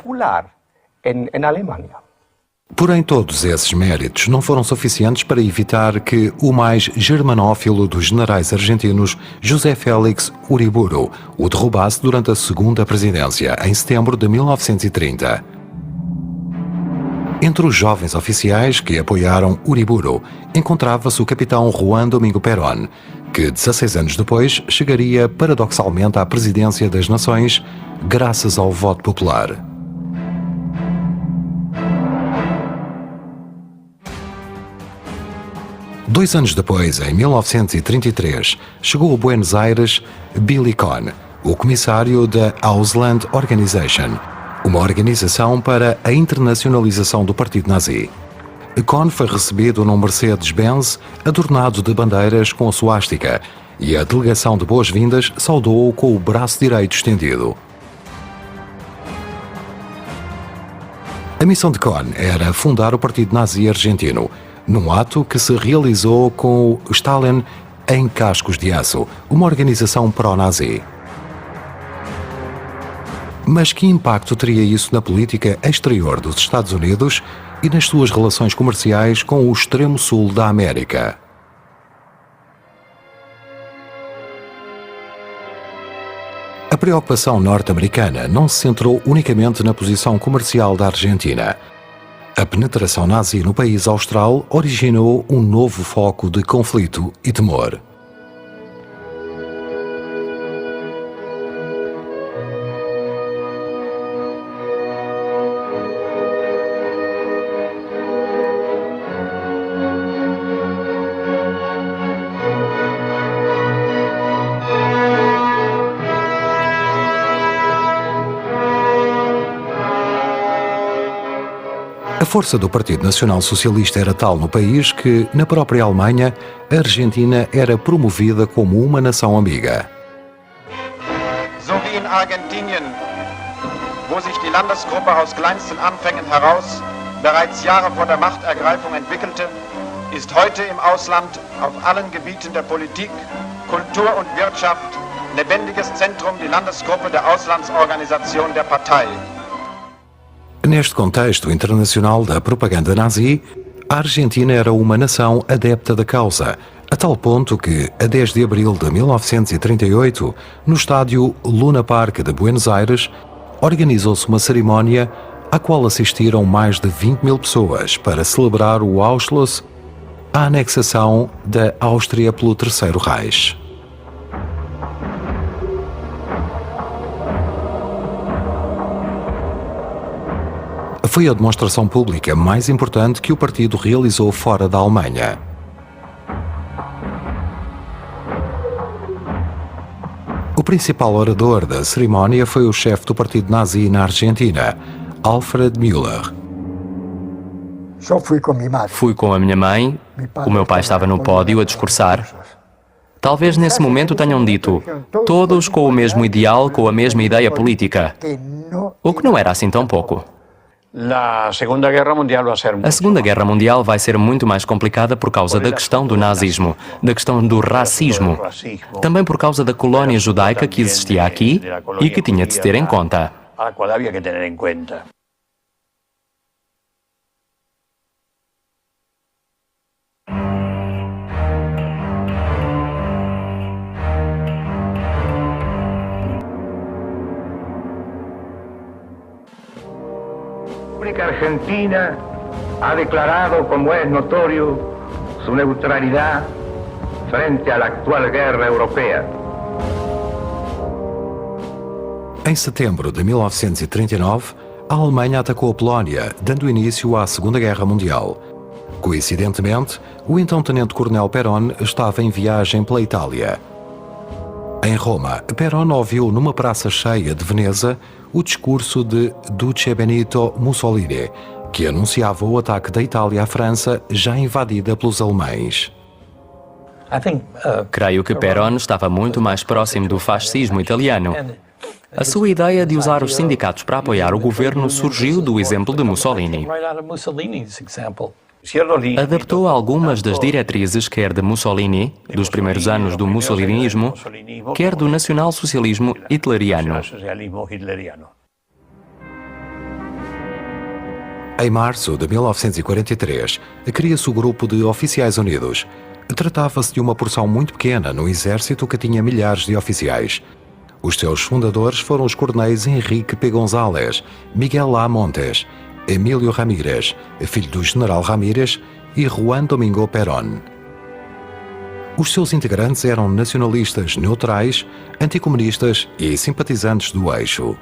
Porém, todos esses méritos não foram suficientes para evitar que o mais germanófilo dos generais argentinos, José Félix Uriburu, o derrubasse durante a segunda presidência, em setembro de 1930. Entre os jovens oficiais que apoiaram Uriburu, encontrava-se o capitão Juan Domingo Perón, que 16 anos depois chegaria paradoxalmente à presidência das Nações graças ao voto popular. Dois anos depois, em 1933, chegou a Buenos Aires Billy Cohn, o comissário da Ausland Organization, uma organização para a internacionalização do Partido Nazi. Cohn foi recebido num Mercedes-Benz adornado de bandeiras com a suástica e a delegação de boas-vindas saudou-o com o braço direito estendido. A missão de Cohn era fundar o Partido Nazi argentino, num ato que se realizou com o Stalin em Cascos de Aço, uma organização pró-nazi. Mas que impacto teria isso na política exterior dos Estados Unidos e nas suas relações comerciais com o extremo sul da América? A preocupação norte-americana não se centrou unicamente na posição comercial da Argentina. A penetração nazi no país austral originou um novo foco de conflito e temor. A força do Partido Nacional Socialista era tal no país que, na própria Alemanha, a Argentina era promovida como uma nação amiga. So wie in Argentinien, wo sich die Landesgruppe aus kleinsten Anfängen heraus bereits Jahre vor der Machtergreifung entwickelte, ist heute im Ausland auf allen Gebieten der Politik, Kultur und Wirtschaft lebendiges Zentrum die Landesgruppe der Auslandsorganisation der Partei. Neste contexto internacional da propaganda nazi, a Argentina era uma nação adepta da causa, a tal ponto que, a 10 de abril de 1938, no estádio Luna Park de Buenos Aires, organizou-se uma cerimónia à qual assistiram mais de 20 mil pessoas para celebrar o Anschluss, a anexação da Áustria pelo Terceiro Reich. Foi a demonstração pública mais importante que o partido realizou fora da Alemanha. O principal orador da cerimónia foi o chefe do partido nazi na Argentina, Alfred Müller. Fui com a minha mãe, o meu pai estava no pódio a discursar. Talvez nesse momento tenham dito, todos com o mesmo ideal, com a mesma ideia política. O que não era assim tão pouco. A Segunda Guerra Mundial vai ser muito mais complicada por causa da questão do nazismo, da questão do racismo, também por causa da colónia judaica que existia aqui e que tinha de se ter em conta. La República Argentina ha declarado, como es notorio, su neutralidad frente a la actual guerra europea. Em setembro de 1939, a Alemanha atacou a Polónia, dando início à Segunda Guerra Mundial. Coincidentemente, o então tenente-coronel Perón estava em viagem pela Itália. Em Roma, Perón ouviu numa praça cheia de Veneza o discurso de Duce Benito Mussolini, que anunciava o ataque da Itália à França, já invadida pelos alemães. Creio que Perón estava muito mais próximo do fascismo italiano. A sua ideia de usar os sindicatos para apoiar o governo surgiu do exemplo de Mussolini. Adaptou algumas das diretrizes, quer de Mussolini, dos primeiros anos do mussolinismo, quer do nacionalsocialismo hitleriano. Em março de 1943, cria-se o Grupo de Oficiais Unidos. Tratava-se de uma porção muito pequena no exército que tinha milhares de oficiais. Os seus fundadores foram os coronéis Henrique P. González, Miguel A. Montes, Emílio Ramírez, filho do general Ramírez, e Juan Domingo Perón. Os seus integrantes eram nacionalistas neutrais, anticomunistas e simpatizantes do eixo.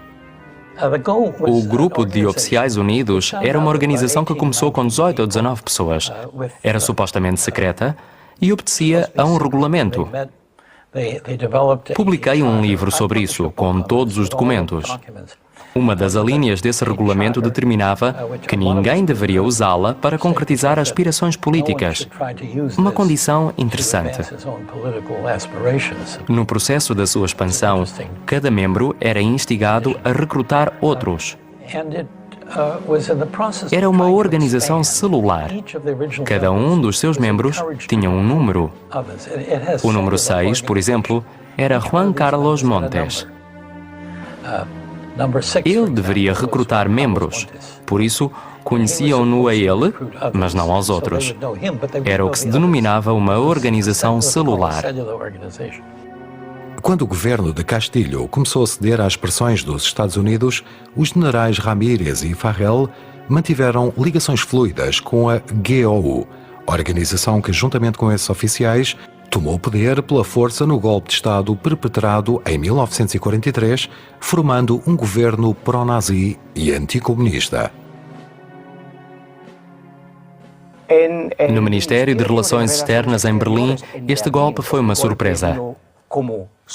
O Grupo de Oficiais Unidos era uma organização que começou com 18 ou 19 pessoas. Era supostamente secreta e obedecia a um regulamento. Publiquei um livro sobre isso, com todos os documentos. Uma das alíneas desse regulamento determinava que ninguém deveria usá-la para concretizar aspirações políticas. Uma condição interessante. No processo da sua expansão, cada membro era instigado a recrutar outros. Era uma organização celular. Cada um dos seus membros tinha um número. O número 6, por exemplo, era Juan Carlos Montes. Ele deveria recrutar membros, por isso conheciam-no a ele, mas não aos outros. Era o que se denominava uma organização celular. Quando o governo de Castilho começou a ceder às pressões dos Estados Unidos, os generais Ramírez e Farrell mantiveram ligações fluidas com a GOU, organização que, juntamente com esses oficiais, tomou o poder pela força no golpe de Estado perpetrado em 1943, formando um governo pró-nazi e anticomunista. No Ministério de Relações Externas em Berlim, este golpe foi uma surpresa.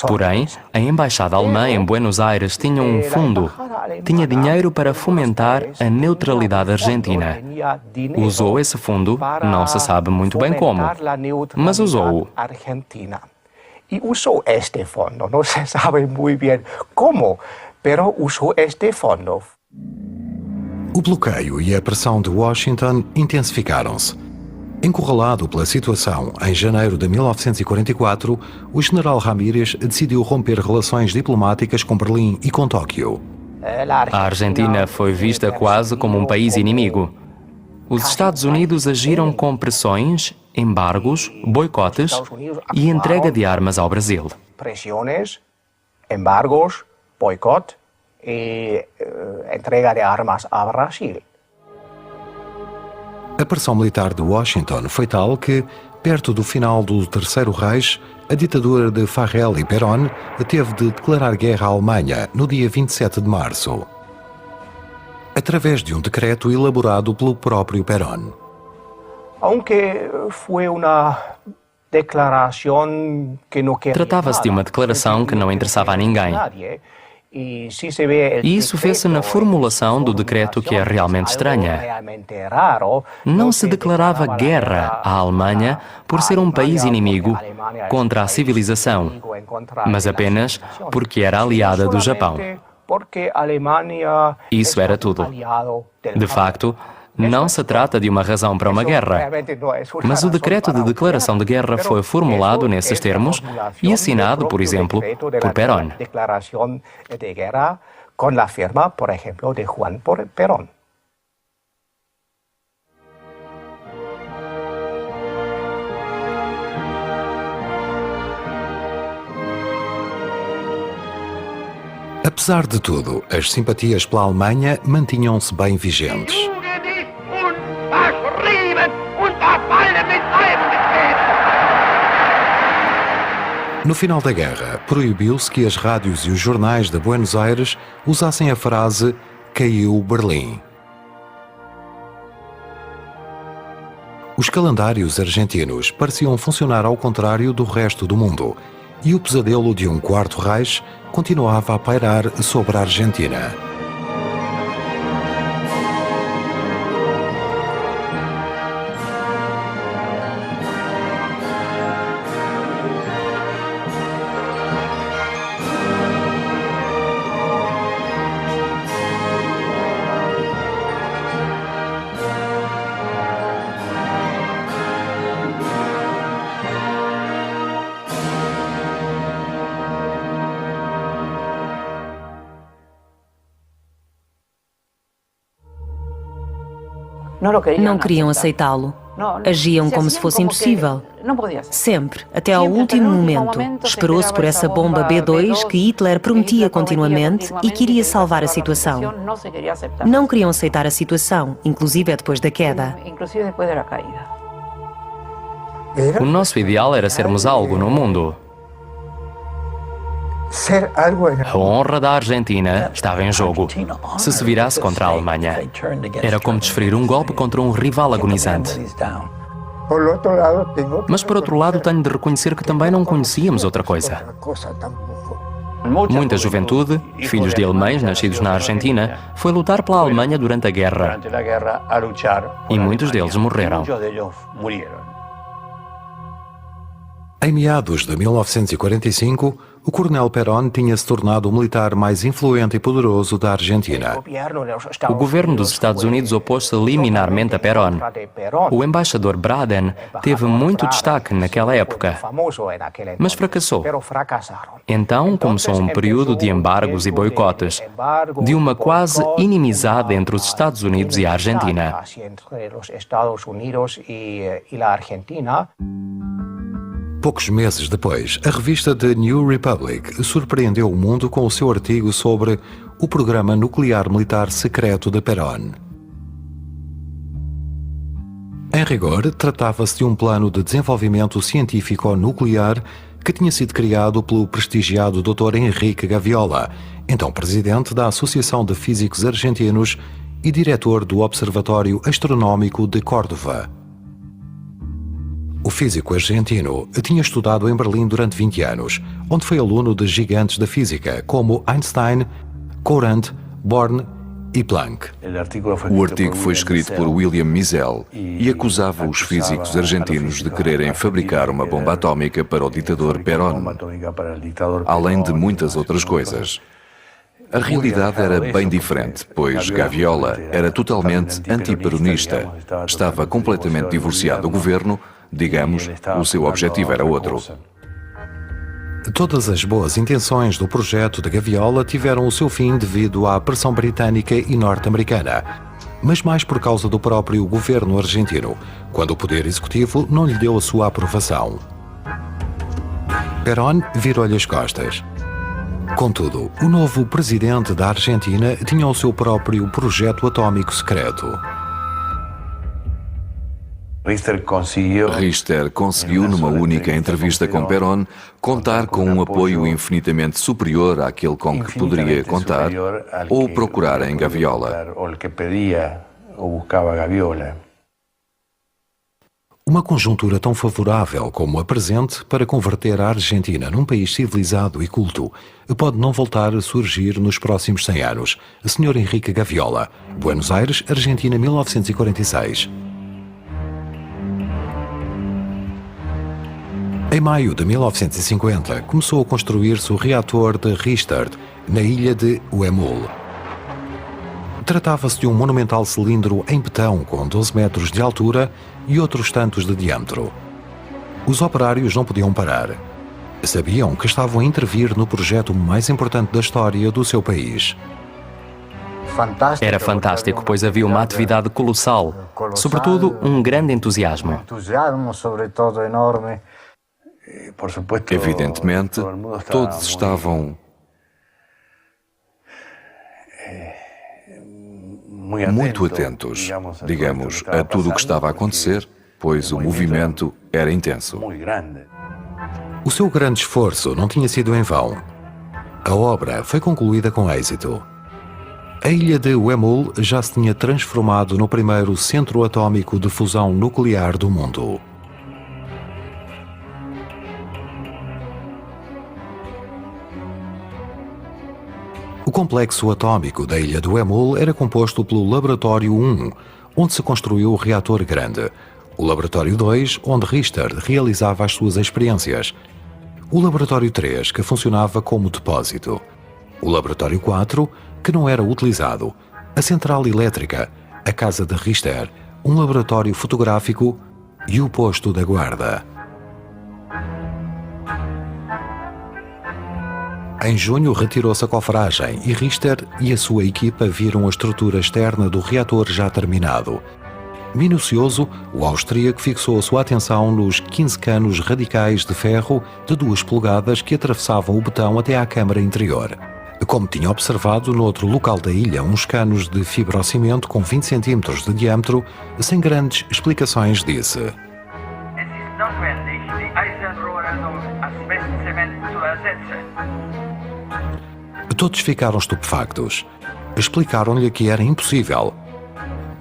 Porém, a Embaixada Alemã em Buenos Aires tinha um fundo. Tinha dinheiro para fomentar a neutralidade argentina. Usou esse fundo, não se sabe muito bem como, mas usou-o. E usou este fundo, não se sabe muito bem como, mas usou este fundo. O bloqueio e a pressão de Washington intensificaram-se. Encurralado pela situação, em janeiro de 1944, o general Ramírez decidiu romper relações diplomáticas com Berlim e com Tóquio. A Argentina foi vista quase como um país inimigo. Os Estados Unidos agiram com pressões, embargos, boicotes e entrega de armas ao Brasil. Pressões, embargos, boicote e entrega de armas ao Brasil. A pressão militar de Washington foi tal que, perto do final do Terceiro Reich, a ditadura de Farrell e Perón teve de declarar guerra à Alemanha no dia 27 de março, através de um decreto elaborado pelo próprio Perón. Aunque foi uma declaração que não queria. Tratava-se de uma declaração que não interessava a ninguém. E isso vê-se na formulação do decreto, que é realmente estranha. Não se declarava guerra à Alemanha por ser um país inimigo contra a civilização, mas apenas porque era aliada do Japão. Isso era tudo. De facto, não se trata de uma razão para uma guerra, mas o decreto de declaração de guerra foi formulado nesses termos e assinado, por exemplo, por Perón. Com a firma, por exemplo, de Juan Perón. Apesar de tudo, as simpatias pela Alemanha mantinham-se bem vigentes. No final da guerra, proibiu-se que as rádios e os jornais de Buenos Aires usassem a frase "caiu Berlim". Os calendários argentinos pareciam funcionar ao contrário do resto do mundo, e o pesadelo de um quarto Reich continuava a pairar sobre a Argentina. Não queriam aceitá-lo. Agiam como se fosse impossível. Sempre, até ao último momento, esperou-se por essa bomba B2 que Hitler prometia continuamente e que iria salvar a situação. Não queriam aceitar a situação, inclusive depois da queda. O nosso ideal era sermos algo no mundo. A honra da Argentina estava em jogo. Se virasse contra a Alemanha, era como desferir um golpe contra um rival agonizante. Mas, por outro lado, tenho de reconhecer que também não conhecíamos outra coisa. Muita juventude, filhos de alemães nascidos na Argentina, foi lutar pela Alemanha durante a guerra. E muitos deles morreram. Em meados de 1945, o coronel Perón tinha se tornado o militar mais influente e poderoso da Argentina. O governo dos Estados Unidos opôs-se liminarmente a Perón. O embaixador Braden teve muito destaque naquela época, mas fracassou. Então começou um período de embargos e boicotes, de uma quase inimizade entre os Estados Unidos e a Argentina. Poucos meses depois, a revista The New Republic surpreendeu o mundo com o seu artigo sobre o programa nuclear militar secreto de Perón. Em rigor, tratava-se de um plano de desenvolvimento científico-nuclear que tinha sido criado pelo prestigiado Dr. Enrique Gaviola, então presidente da Associação de Físicos Argentinos e diretor do Observatório Astronómico de Córdoba. O físico argentino tinha estudado em Berlim durante 20 anos, onde foi aluno de gigantes da física como Einstein, Courant, Born e Planck. O artigo foi escrito por William Mizell e acusava os físicos argentinos de quererem fabricar uma bomba atómica para o ditador Perón, além de muitas outras coisas. A realidade era bem diferente, pois Gaviola era totalmente antiperonista, estava completamente divorciado do governo. Digamos, o seu objetivo era outro. Todas as boas intenções do projeto de Gaviola tiveram o seu fim devido à pressão britânica e norte-americana, mas mais por causa do próprio governo argentino, quando o poder executivo não lhe deu a sua aprovação. Perón virou-lhe as costas. Contudo, o novo presidente da Argentina tinha o seu próprio projeto atômico secreto. Richter conseguiu, numa única entrevista com Perón, contar com um apoio infinitamente superior àquele com que poderia contar ou procurar em Gaviola. Uma conjuntura tão favorável como a presente para converter a Argentina num país civilizado e culto pode não voltar a surgir nos próximos 100 anos. Sr. Enrique Gaviola, Buenos Aires, Argentina, 1946. Em maio de 1950, começou a construir-se o reator de Richter, na ilha de Uemul. Tratava-se de um monumental cilindro em betão com 12 metros de altura e outros tantos de diâmetro. Os operários não podiam parar. Sabiam que estavam a intervir no projeto mais importante da história do seu país. Era fantástico, pois havia uma atividade colossal, sobretudo um grande entusiasmo. Evidentemente, todos estavam muito atentos, digamos, a tudo o que estava a acontecer, pois o movimento era intenso. O seu grande esforço não tinha sido em vão. A obra foi concluída com êxito. A ilha de Uemul já se tinha transformado no primeiro centro atômico de fusão nuclear do mundo. O complexo atômico da ilha de Uemul era composto pelo Laboratório 1, onde se construiu o reator grande, o Laboratório 2, onde Richter realizava as suas experiências, o Laboratório 3, que funcionava como depósito, o Laboratório 4, que não era utilizado, a central elétrica, a casa de Richter, um laboratório fotográfico e o posto da guarda. Em junho retirou-se a cofragem e Richter e a sua equipa viram a estrutura externa do reator já terminado. Minucioso, o austríaco fixou a sua atenção nos 15 canos radicais de ferro de 2 polegadas que atravessavam o betão até à câmara interior. Como tinha observado no outro local da ilha uns canos de fibrocimento com 20 cm de diâmetro, sem grandes explicações, disse: Todos ficaram estupefactos. Explicaram-lhe que era impossível,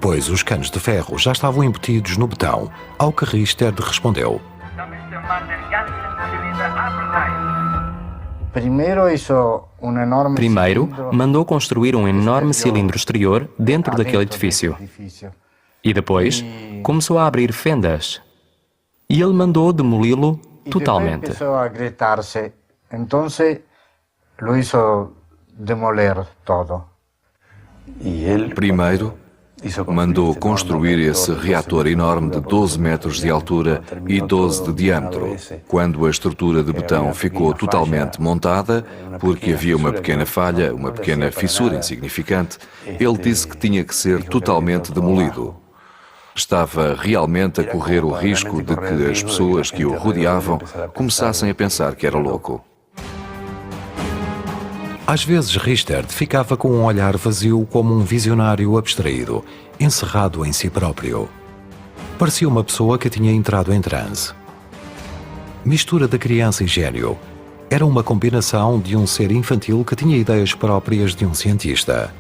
pois os canos de ferro já estavam embutidos no betão, ao que Richter respondeu: Primeiro, mandou construir um enorme cilindro exterior dentro daquele edifício. E depois, começou a abrir fendas. E ele mandou demoli-lo totalmente. Primeiro, mandou construir esse reator enorme de 12 metros de altura e 12 de diâmetro. Quando a estrutura de betão ficou totalmente montada, porque havia uma pequena falha, uma pequena fissura insignificante, ele disse que tinha que ser totalmente demolido. Estava realmente a correr o risco de que as pessoas que o rodeavam começassem a pensar que era louco. Às vezes Richter ficava com um olhar vazio como um visionário abstraído, encerrado em si próprio. Parecia uma pessoa que tinha entrado em transe. Mistura de criança e gênio. Era uma combinação de um ser infantil que tinha ideias próprias de um cientista.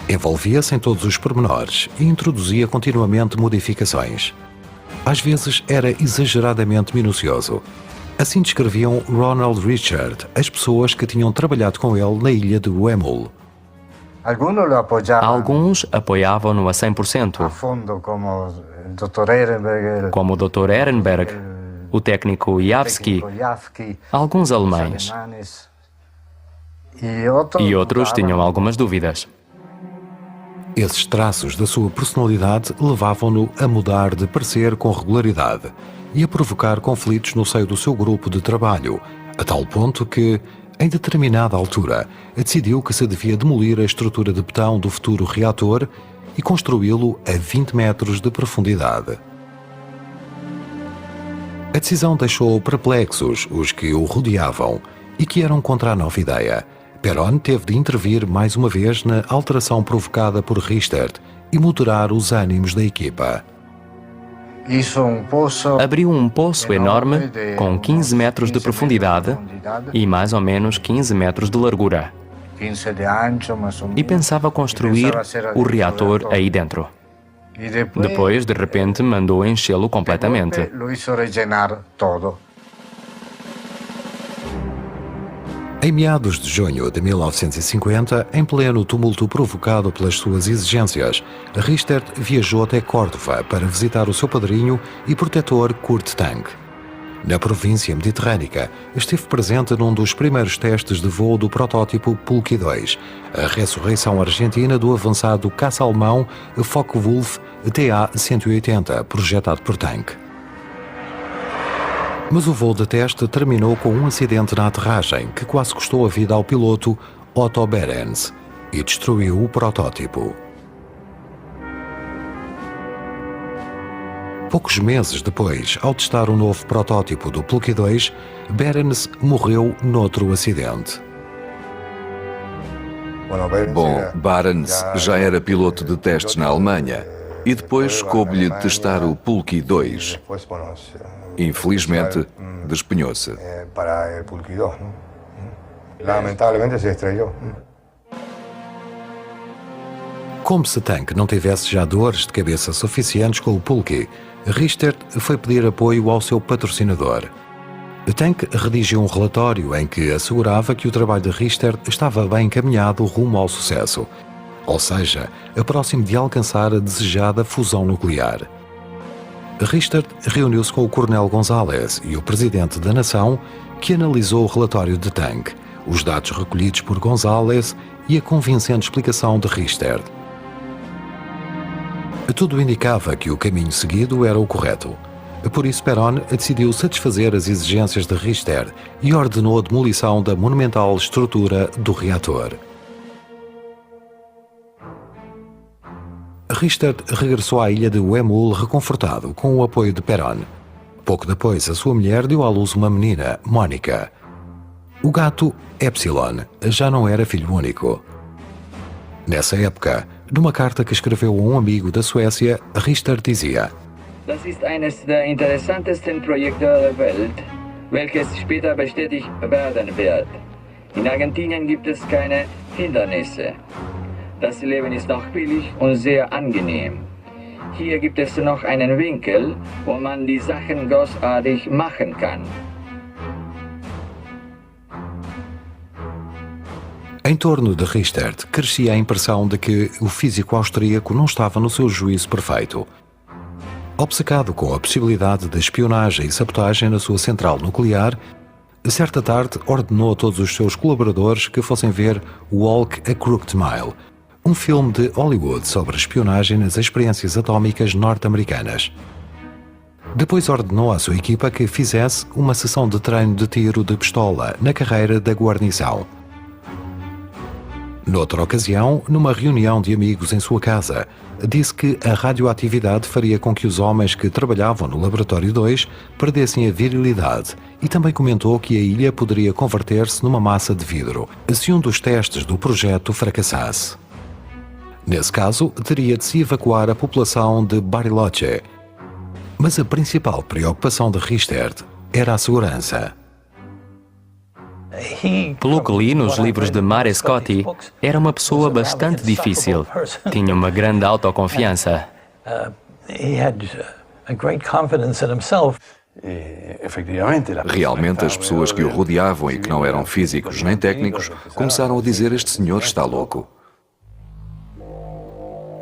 Envolvia-se em todos os pormenores e introduzia continuamente modificações. Às vezes era exageradamente minucioso. Assim descreviam Ronald Richard as pessoas que tinham trabalhado com ele na ilha de Uemul. Alguns apoiavam-no a 100%, como o Dr. Ehrenberg, o técnico Yavsky, alguns alemães. E outros tinham algumas dúvidas. Esses traços da sua personalidade levavam-no a mudar de parecer com regularidade e a provocar conflitos no seio do seu grupo de trabalho, a tal ponto que, em determinada altura, decidiu que se devia demolir a estrutura de betão do futuro reator e construí-lo a 20 metros de profundidade. A decisão deixou perplexos os que o rodeavam e que eram contra a nova ideia. Perón teve de intervir mais uma vez na alteração provocada por Richter e moderar os ânimos da equipa. Abriu um poço enorme com 15 metros de profundidade e mais ou menos 15 metros de largura. E pensava construir o reator aí dentro. Depois, de repente, mandou enchê-lo completamente. Em meados de junho de 1950, em pleno tumulto provocado pelas suas exigências, Richter viajou até Córdoba para visitar o seu padrinho e protetor Kurt Tank. na província mediterrânica, esteve presente num dos primeiros testes de voo do protótipo Pulky 2, a ressurreição argentina do avançado caça-alemão Focke-Wulf TA-180, projetado por Tank. Mas o voo de teste terminou com um acidente na aterragem que quase custou a vida ao piloto Otto Behrens e destruiu o protótipo. Poucos meses depois, ao testar o novo protótipo do Pulky 2, Behrens morreu noutro acidente. Bom, Behrens já era piloto de testes na Alemanha e depois coube-lhe testar o Pulky 2. Infelizmente, despenhou-se. Lamentablemente se estrellou. Como se Tank não tivesse já dores de cabeça suficientes com o Pulky, Richter foi pedir apoio ao seu patrocinador. Tank redigiu um relatório em que assegurava que o trabalho de Richter estava bem encaminhado rumo ao sucesso, ou seja, próximo de alcançar a desejada fusão nuclear. Richter reuniu-se com o Coronel González e o Presidente da Nação, que analisou o relatório de Tank, os dados recolhidos por González e a convincente explicação de Richter. Tudo indicava que o caminho seguido era o correto. Por isso, Perón decidiu satisfazer as exigências de Richter e ordenou a demolição da monumental estrutura do reator. Richter regressou à ilha de Huemul reconfortado com o apoio de Perón. Pouco depois, a sua mulher deu à luz uma menina, Mónica. O gato, Epsilon, já não era filho único. Nessa época, numa carta que escreveu a um amigo da Suécia, Richter dizia: Das ist eines der interessantesten Projekte der Welt, welches später bestätigt werden wird. In Argentinien gibt es keine Hindernisse. Das Leben ist noch billig und sehr angenehm. Hier gibt es noch einen Winkel, wo man die Sachen großartig machen kann. Em torno de Richter crescia a impressão de que o físico austríaco não estava no seu juízo perfeito. Obcecado com a possibilidade de espionagem e sabotagem na sua central nuclear, certa tarde ordenou a todos os seus colaboradores que fossem ver Walk a Crooked Mile, um filme de Hollywood sobre espionagem nas experiências atómicas norte-americanas. Depois ordenou à sua equipa que fizesse uma sessão de treino de tiro de pistola na carreira da guarnição. Noutra ocasião, numa reunião de amigos em sua casa, disse que a radioatividade faria com que os homens que trabalhavam no Laboratório 2 perdessem a virilidade e também comentou que a ilha poderia converter-se numa massa de vidro se um dos testes do projeto fracassasse. Nesse caso, teria de se evacuar a população de Bariloche. Mas a principal preocupação de Richter era a segurança. Pelo que li nos livros de Mare Scotti, era uma pessoa bastante difícil. Tinha uma grande autoconfiança. Realmente, as pessoas que o rodeavam e que não eram físicos nem técnicos começaram a dizer: este senhor está louco.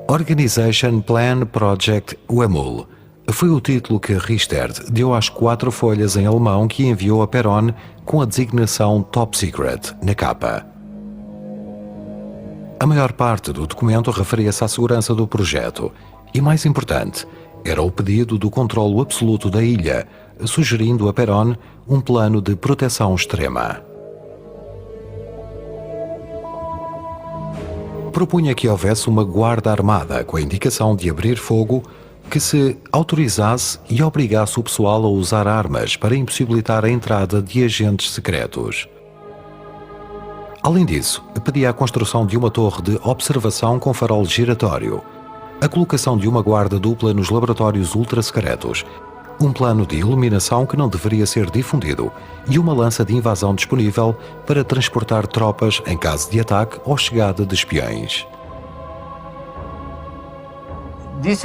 Organization Plan Project Huemul foi o título que Richter deu às 4 folhas em alemão que enviou a Perón com a designação Top Secret na capa. A maior parte do documento referia-se à segurança do projeto e, mais importante, era o pedido do controlo absoluto da ilha, sugerindo a Perón um plano de proteção extrema. Propunha que houvesse uma guarda armada com a indicação de abrir fogo que se autorizasse e obrigasse o pessoal a usar armas para impossibilitar a entrada de agentes secretos. Além disso, pedia a construção de uma torre de observação com farol giratório, a colocação de uma guarda dupla nos laboratórios ultra-secretos, um plano de iluminação que não deveria ser difundido e uma lança de invasão disponível para transportar tropas em caso de ataque ou chegada de espiões.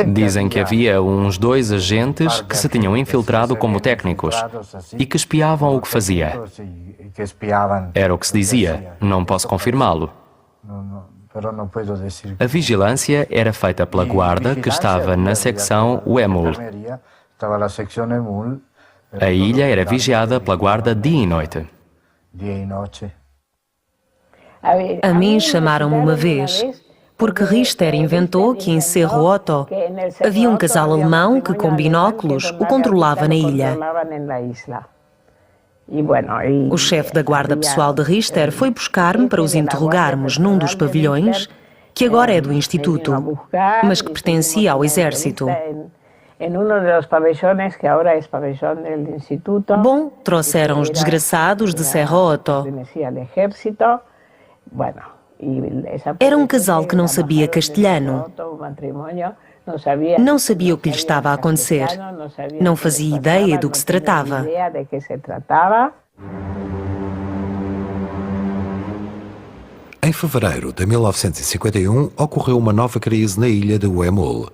Dizem que havia uns 2 agentes que se tinham infiltrado como técnicos e que espiavam o que fazia. Era o que se dizia, não posso confirmá-lo. A vigilância era feita pela guarda que estava na secção Huemul. A ilha era vigiada pela guarda dia e noite. A mim chamaram-me uma vez, porque Richter inventou que em Cerro Otto havia um casal alemão que, com binóculos, o controlava na ilha. O chefe da guarda pessoal de Richter foi buscar-me para os interrogarmos num dos pavilhões, que agora é do Instituto, mas que pertencia ao exército. Bom, trouxeram os desgraçados de Cerro Otto. Era um casal que não sabia castelhano. Não sabia o que lhe estava a acontecer. Não fazia ideia do que se tratava. Em fevereiro de 1951, ocorreu uma nova crise na ilha de Uemul.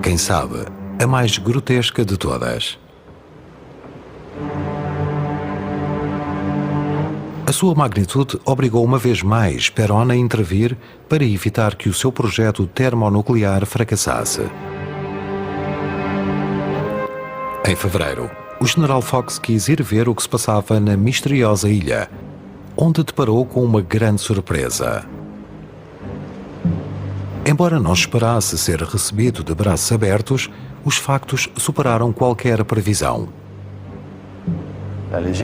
Quem sabe, a mais grotesca de todas. A sua magnitude obrigou uma vez mais Perón a intervir para evitar que o seu projeto termonuclear fracassasse. Em fevereiro, o general Fox quis ir ver o que se passava na misteriosa ilha, onde deparou com uma grande surpresa. Embora não esperasse ser recebido de braços abertos, os factos superaram qualquer previsão.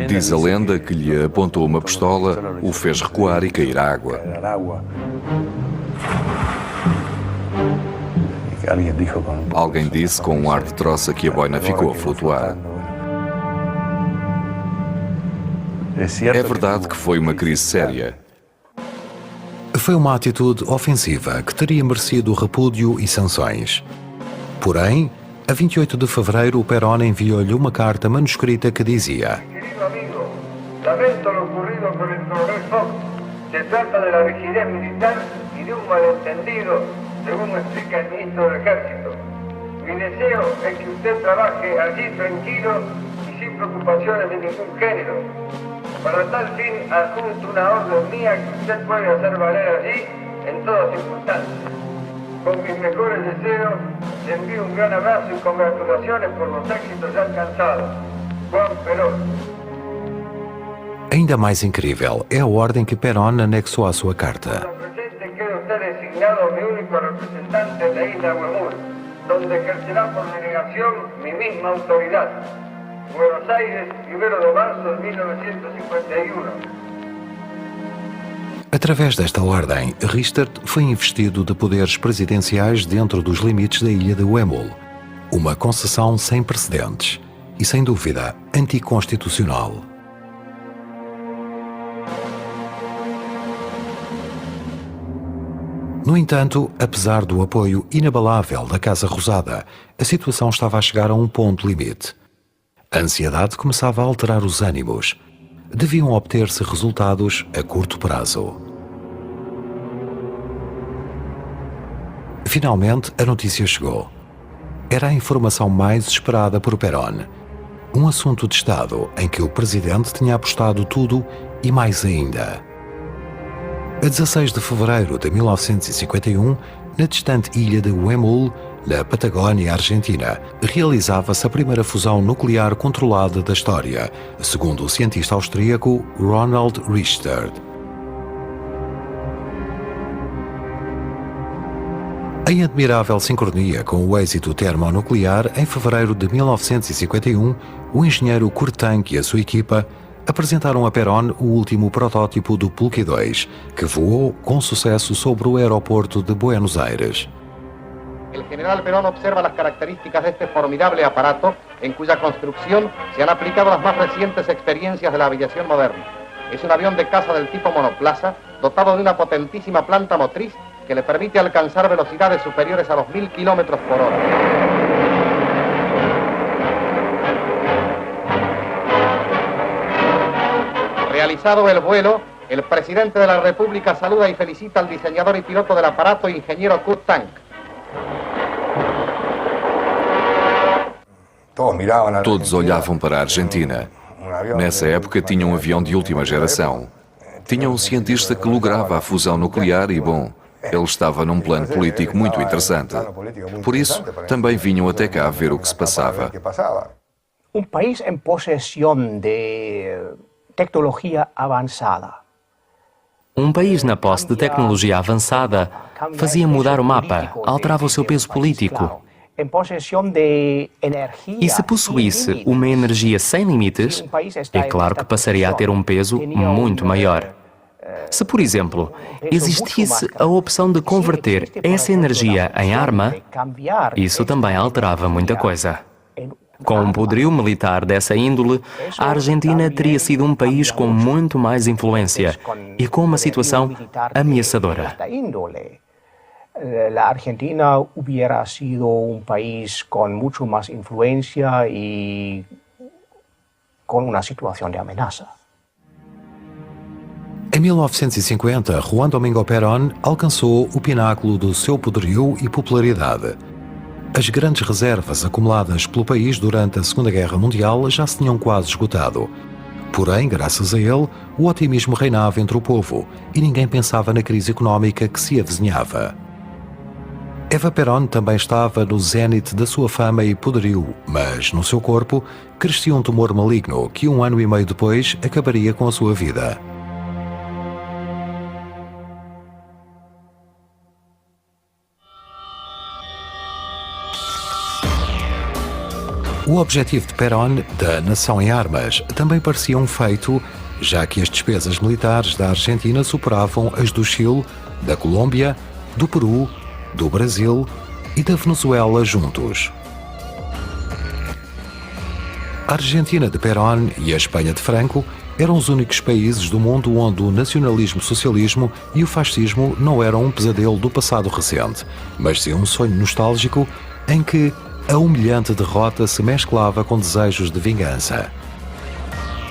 Diz a lenda que lhe apontou uma pistola, o fez recuar e cair à água. Alguém disse com um ar de troça que a boina ficou a flutuar. É verdade que foi uma crise séria. Foi uma atitude ofensiva que teria merecido repúdio e sanções. Porém, a 28 de fevereiro, o Perón enviou-lhe uma carta manuscrita que dizia: Querido amigo, lamento lo ocurrido con el coronel Fox. Se trata de la rigidez militar y de un malentendido, según explica el ministro del Ejército. Mi deseo es que usted trabaje allí tranquilo y sin preocupaciones de ningún género. Para tal fin, adjunto una orden mía que usted puede hacer valer allí en todas circunstancias. Con mis mejores deseos, le envío un gran abrazo y congratulaciones por los éxitos ya alcanzados. Juan Perón. Ainda mais incrível é a ordem que Perón anexou à sua carta. Presente queda usted designado mi único representante en la isla Huemul, donde ejercerá por delegación mi misma autoridad. Buenos Aires, 1 de marzo de 1951. Através desta ordem, Richter foi investido de poderes presidenciais dentro dos limites da ilha de Huemul. Uma concessão sem precedentes e, sem dúvida, anticonstitucional. No entanto, apesar do apoio inabalável da Casa Rosada, a situação estava a chegar a um ponto limite. A ansiedade começava a alterar os ânimos. Deviam obter-se resultados a curto prazo. Finalmente, a notícia chegou. Era a informação mais esperada por Perón. Um assunto de Estado em que o presidente tinha apostado tudo e mais ainda. A 16 de fevereiro de 1951, na distante ilha de Huemul, na Patagónia Argentina, realizava-se a primeira fusão nuclear controlada da história, segundo o cientista austríaco Ronald Richter. Em admirável sincronia com o êxito termonuclear, em fevereiro de 1951, o engenheiro Kurtank e a sua equipa apresentaram a Perón o último protótipo do Pulque 2, que voou com sucesso sobre o aeroporto de Buenos Aires. El general Perón observa las características de este formidable aparato en cuya construcción se han aplicado las más recientes experiencias de la aviación moderna. Es un avión de caza del tipo monoplaza, dotado de una potentísima planta motriz que le permite alcanzar velocidades superiores a los 1000 kilómetros por hora. Realizado el vuelo, el presidente de la República saluda y felicita al diseñador y piloto del aparato, ingeniero Kurtank. Todos olhavam para a Argentina. Nessa época tinha um avião de última geração. Tinha um cientista que lograva a fusão nuclear e, bom, ele estava num plano político muito interessante. Por isso, também vinham até cá ver o que se passava. país em possessão de tecnologia avançada. Um país na posse de tecnologia avançada fazia mudar o mapa, alterava o seu peso político. Em possessão de energia. E se possuísse uma energia sem limites, é claro que passaria a ter um peso muito maior. Se, por exemplo, existisse a opção de converter essa energia em arma, isso também alterava muita coisa. Com um poderio militar dessa índole, a Argentina teria sido um país com muito mais influência e com uma situação ameaçadora. A Argentina hubiera sido um país com muito mais influência e com uma situação de ameaça. Em 1950, Juan Domingo Perón alcançou o pináculo do seu poderio e popularidade. As grandes reservas acumuladas pelo país durante a Segunda Guerra Mundial já se tinham quase esgotado. Porém, graças a ele, o otimismo reinava entre o povo e ninguém pensava na crise económica que se avizinhava. Eva Perón também estava no zénite da sua fama e poderio, mas no seu corpo crescia um tumor maligno que 1 ano e meio depois acabaria com a sua vida. O objetivo de Perón, da nação em armas, também parecia um feito, já que as despesas militares da Argentina superavam as do Chile, da Colômbia, do Peru, do Brasil e da Venezuela juntos. A Argentina de Perón e a Espanha de Franco eram os únicos países do mundo onde o nacionalismo-socialismo e o fascismo não eram um pesadelo do passado recente, mas sim um sonho nostálgico em que a humilhante derrota se mesclava com desejos de vingança.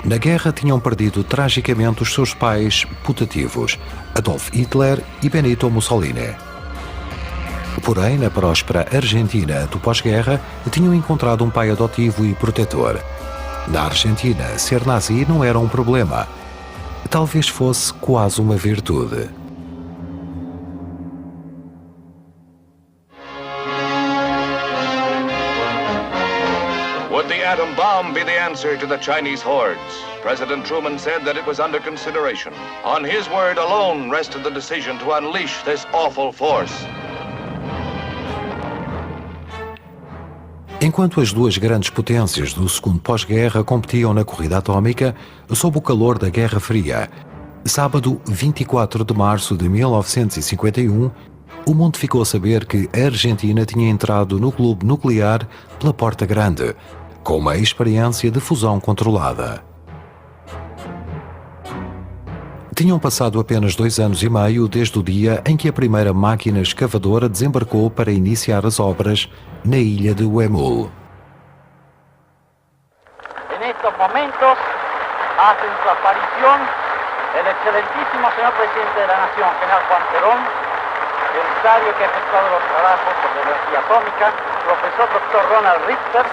Na guerra tinham perdido tragicamente os seus pais putativos, Adolf Hitler e Benito Mussolini. Porém, na próspera Argentina do pós-guerra, tinham encontrado um pai adotivo e protetor. Na Argentina, ser nazi não era um problema. Talvez fosse quase uma virtude. Would the atom bomb be the answer to the Chinese hordes? President Truman said that it was under consideration. On his word alone rested the decision to unleash this awful force. Enquanto as duas grandes potências do segundo pós-guerra competiam na corrida atómica, sob o calor da Guerra Fria, sábado 24 de março de 1951, o mundo ficou a saber que a Argentina tinha entrado no clube nuclear pela porta grande, com uma experiência de fusão controlada. Tinham passado apenas 2 anos e meio desde o dia em que a primeira máquina escavadora desembarcou para iniciar as obras na ilha de Huemul. En estos momentos hacen su aparición el excelentísimo señor presidente de la Nación, general Juan Perón, empresario que ha efectuado los trabajos sobre energía atómica, profesor doctor Ronald Richter,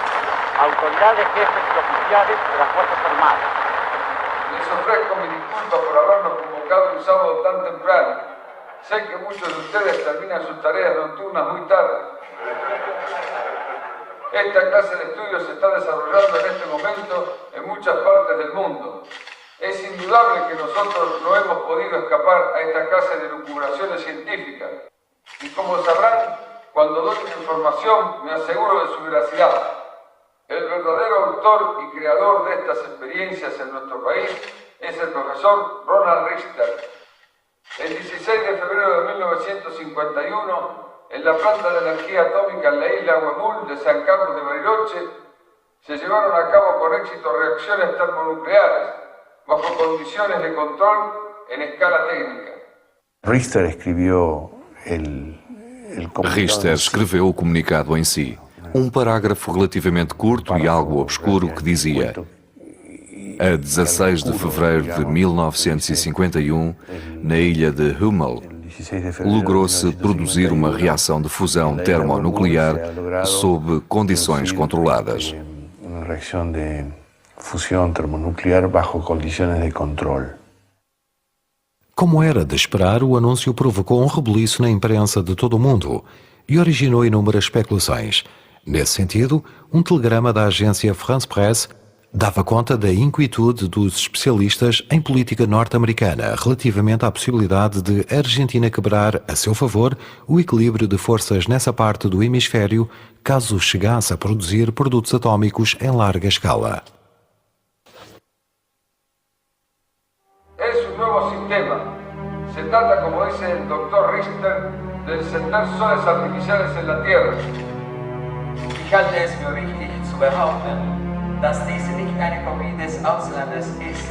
autoridades, jefes y oficiales de las Fuerzas Armadas. Les ofrezco mi disculpa por habernos convocado un sábado tan temprano. Sé que muchos de ustedes terminan sus tareas nocturnas muy tarde. Esta clase de estudios se está desarrollando en este momento en muchas partes del mundo. Es indudable que nosotros no hemos podido escapar a esta clase de lucubraciones científicas. Y como sabrán, cuando doy una información me aseguro de su veracidad. El verdadero autor y creador de estas experiencias en nuestro país es el profesor Ronald Richter. El 16 de febrero de 1951, en la planta de energía atómica en la isla Huemul de San Carlos de Bariloche, se llevaron a cabo con éxito reacciones termonucleares, bajo condiciones de control en escala técnica. Richter escreveu o comunicado em si. Um parágrafo relativamente curto e algo obscuro que dizia: a 16 de fevereiro de 1951, na ilha de Huemul, logrou-se produzir uma reação de fusão termonuclear sob condições controladas. Uma reação de fusão termonuclear bajo condições de controle. Como era de esperar, o anúncio provocou um rebuliço na imprensa de todo o mundo e originou inúmeras especulações. Nesse sentido, um telegrama da agência France Presse dava conta da inquietude dos especialistas em política norte-americana relativamente à possibilidade de a Argentina quebrar, a seu favor, o equilíbrio de forças nessa parte do hemisfério, caso chegasse a produzir produtos atómicos em larga escala. Es un nuevo sistema. Se trata, como dice el Dr. Richter, de encender soles artificiales en la Tierra. Ich halte es für wichtig zu behaupten, dass dies nicht eine Kopie des Auslandes ist.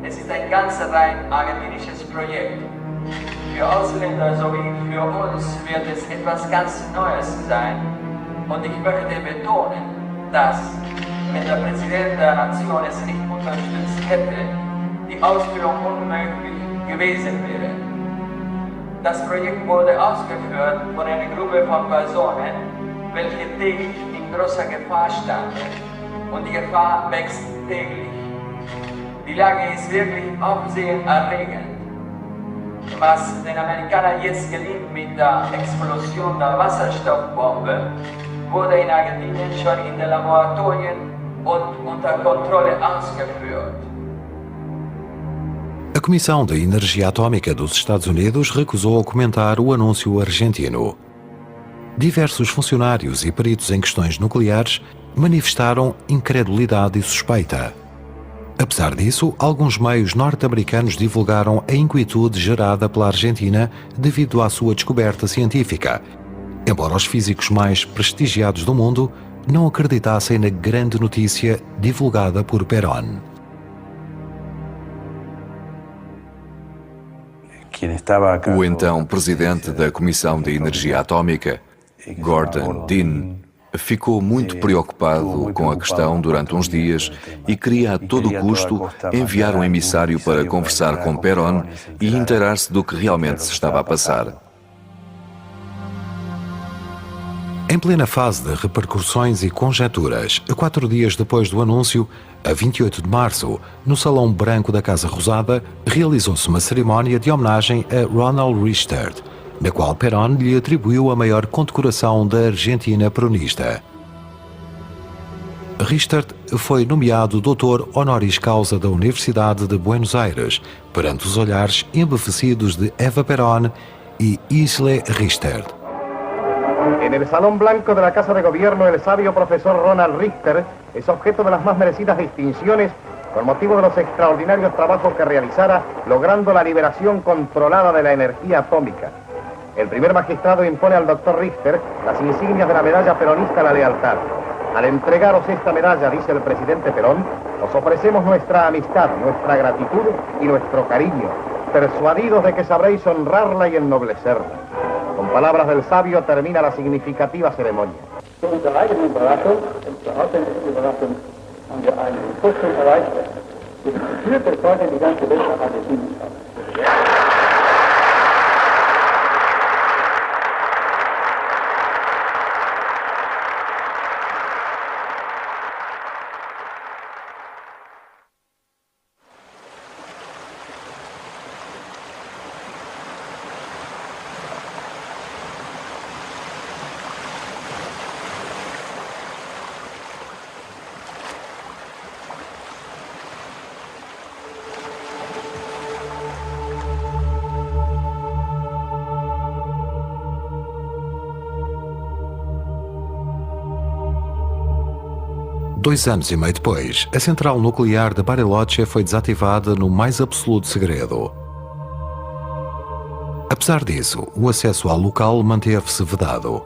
Es ist ein ganz rein argentinisches Projekt. Für Ausländer sowie für uns wird es etwas ganz Neues sein. Und ich möchte betonen, dass, wenn der Präsident der Nation es nicht unterstützt hätte, die Ausführung unmöglich gewesen wäre. Das Projekt wurde ausgeführt von einer Gruppe von Personen, welche täglich in großer Gefahr standen. Und die Gefahr wächst täglich. Die Lage ist wirklich aufsehenerregend. Was den Amerikanern jetzt gelingt mit der Explosion der Wasserstoffbombe, wurde in Argentinien schon in den Laboratorien und unter Kontrolle ausgeführt. A Comissão de Energia Atômica dos Estados Unidos recusou comentar o anúncio argentino. Diversos funcionários e peritos em questões nucleares manifestaram incredulidade e suspeita. Apesar disso, alguns meios norte-americanos divulgaram a inquietude gerada pela Argentina devido à sua descoberta científica, embora os físicos mais prestigiados do mundo não acreditassem na grande notícia divulgada por Perón. O então presidente da Comissão de Energia Atômica, Gordon Dean, ficou muito preocupado com a questão durante uns dias e queria a todo custo enviar um emissário para conversar com Perón e inteirar-se do que realmente se estava a passar. Em plena fase de repercussões e conjecturas, 4 dias depois do anúncio, a 28 de março, no Salão Branco da Casa Rosada, realizou-se uma cerimónia de homenagem a Ronald Richter, na qual Perón lhe atribuiu a maior condecoração da Argentina peronista. Richter foi nomeado doutor honoris causa da Universidade de Buenos Aires, perante os olhares embevecidos de Eva Perón e Isle Richter. En el Salón Blanco de la Casa de Gobierno, el sabio profesor Ronald Richter es objeto de las más merecidas distinciones con motivo de los extraordinarios trabajos que realizara logrando la liberación controlada de la energía atómica. El primer magistrado impone al doctor Richter las insignias de la medalla peronista a la lealtad. Al entregaros esta medalla, dice el presidente Perón, os ofrecemos nuestra amistad, nuestra gratitud y nuestro cariño, persuadidos de que sabréis honrarla y ennoblecerla. Con palabras del sabio termina la significativa ceremonia. Zu unserer eigenen Überraschung und zur authentischen Überraschung haben wir einen Fortschritt erreicht, der führt bis heute die ganze Welt nach Argentinien schaut. Dois anos e meio depois, a central nuclear de Bariloche foi desativada no mais absoluto segredo. Apesar disso, o acesso ao local manteve-se vedado.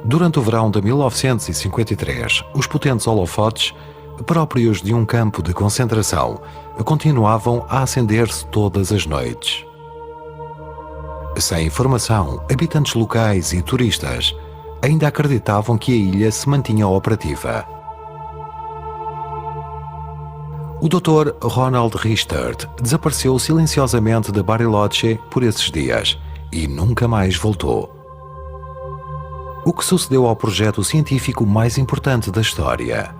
Durante o verão de 1953, os potentes holofotes, próprios de um campo de concentração, continuavam a acender-se todas as noites. Sem informação, habitantes locais e turistas ainda acreditavam que a ilha se mantinha operativa. O Dr. Ronald Richter desapareceu silenciosamente de Bariloche por esses dias e nunca mais voltou. O que sucedeu ao projeto científico mais importante da história?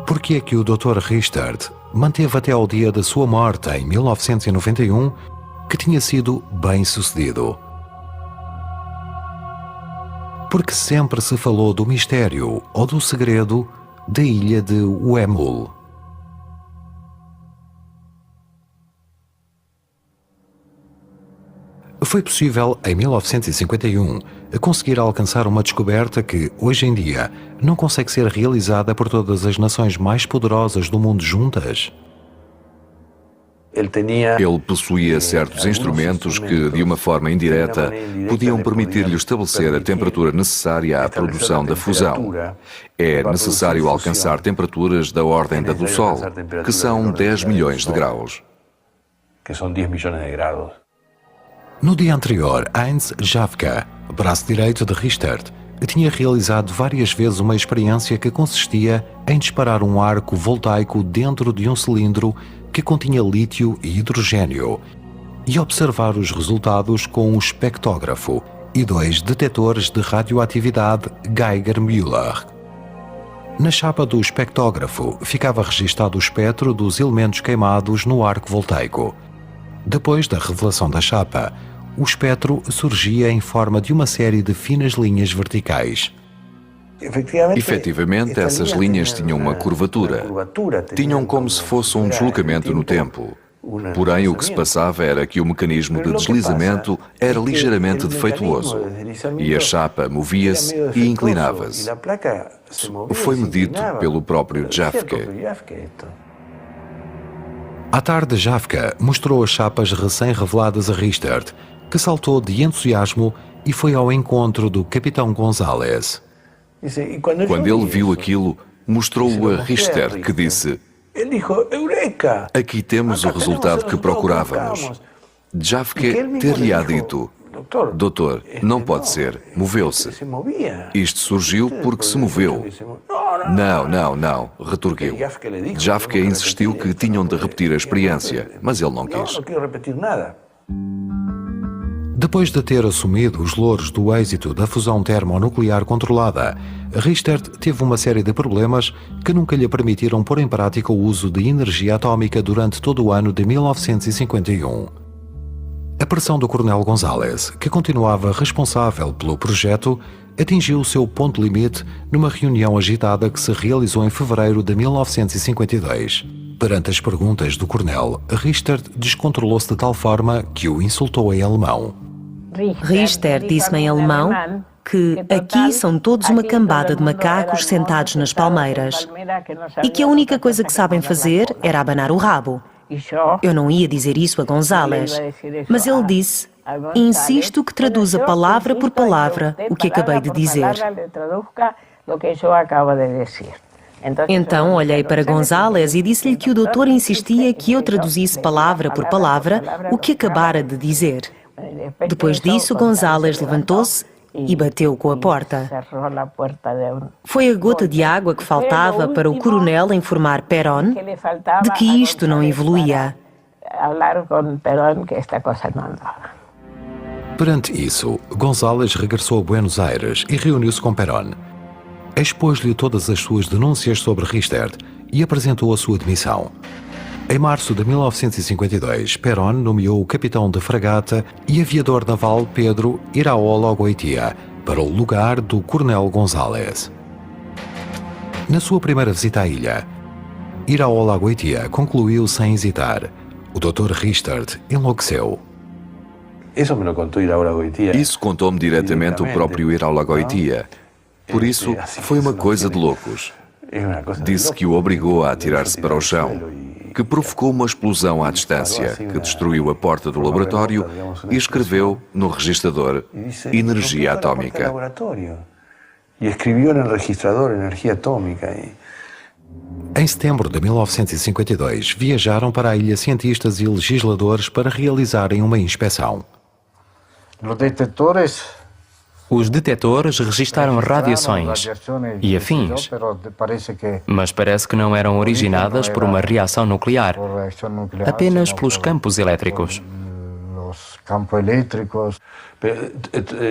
Por que é que o Dr. Richter manteve até ao dia da sua morte, em 1991, que tinha sido bem-sucedido? porque sempre se falou do mistério ou do segredo da ilha de Uemul. Foi possível, em 1951, conseguir alcançar uma descoberta que, hoje em dia, não consegue ser realizada por todas as nações mais poderosas do mundo juntas? Ele possuía certos instrumentos que, de uma forma indireta, podiam permitir-lhe estabelecer a temperatura necessária à produção da fusão. É necessário alcançar temperaturas da ordem da do Sol, que são 10 milhões de graus. No dia anterior, Heinz Javka, braço direito de Richter, tinha realizado várias vezes uma experiência que consistia em disparar um arco voltaico dentro de um cilindro que continha lítio e hidrogênio e observar os resultados com um espectógrafo e 2 detectores de radioatividade Geiger-Müller. Na chapa do espectógrafo ficava registado o espectro dos elementos queimados no arco voltaico. Depois da revelação da chapa, o espectro surgia em forma de uma série de finas linhas verticais. Efetivamente, essas linhas tinham uma curvatura. Tinham como se fosse um deslocamento no tempo. Porém, o que se passava era que o mecanismo de deslizamento era ligeiramente defeituoso e a chapa movia-se e inclinava-se. Foi-me dito pelo próprio Javka. À tarde, Javka mostrou as chapas recém-reveladas a Richter, que saltou de entusiasmo e foi ao encontro do capitão González. Quando ele viu aquilo, mostrou-o a Richter, que disse: "Aqui temos o resultado que procurávamos." Javka ter-lhe-á dito: "Doutor, não pode ser, moveu-se." Isto surgiu porque se moveu. Não, retorquiu. Javka insistiu que tinham de repetir a experiência, mas ele não quis. Depois de ter assumido os louros do êxito da fusão termonuclear controlada, Richter teve uma série de problemas que nunca lhe permitiram pôr em prática o uso de energia atómica durante todo o ano de 1951. A pressão do coronel González, que continuava responsável pelo projeto, atingiu o seu ponto limite numa reunião agitada que se realizou em fevereiro de 1952. Perante as perguntas do coronel, Richter descontrolou-se de tal forma que o insultou em alemão. Richter disse-me em alemão que aqui são todos uma cambada de macacos sentados nas palmeiras e que a única coisa que sabem fazer era abanar o rabo. Eu não ia dizer isso a González, mas ele disse: "Insisto que traduza palavra por palavra o que acabei de dizer." Então olhei para González e disse-lhe que o doutor insistia que eu traduzisse palavra por palavra o que acabara de dizer. Depois disso, González levantou-se e bateu com a porta. Foi a gota de água que faltava para o coronel informar Perón de que isto não evoluía. Perante isso, González regressou a Buenos Aires e reuniu-se com Perón. Expôs-lhe todas as suas denúncias sobre Richter e apresentou a sua demissão. Em março de 1952, Perón nomeou o capitão de fragata e aviador naval Pedro Iraola-Goitia para o lugar do coronel González. Na sua primeira visita à ilha, Iraola-Goitia concluiu sem hesitar: o Dr. Richter enlouqueceu. Isso contou-me diretamente o próprio Iraola-Goitia. Por isso, foi uma coisa de loucos. Disse que o obrigou a atirar-se para o chão, que provocou uma explosão à distância, que destruiu a porta do laboratório e escreveu no registrador energia atómica. Em setembro de 1952, viajaram para a ilha cientistas e legisladores para realizarem uma inspeção. Os detectores registaram radiações e afins, mas parece que não eram originadas por uma reação nuclear, apenas pelos campos elétricos.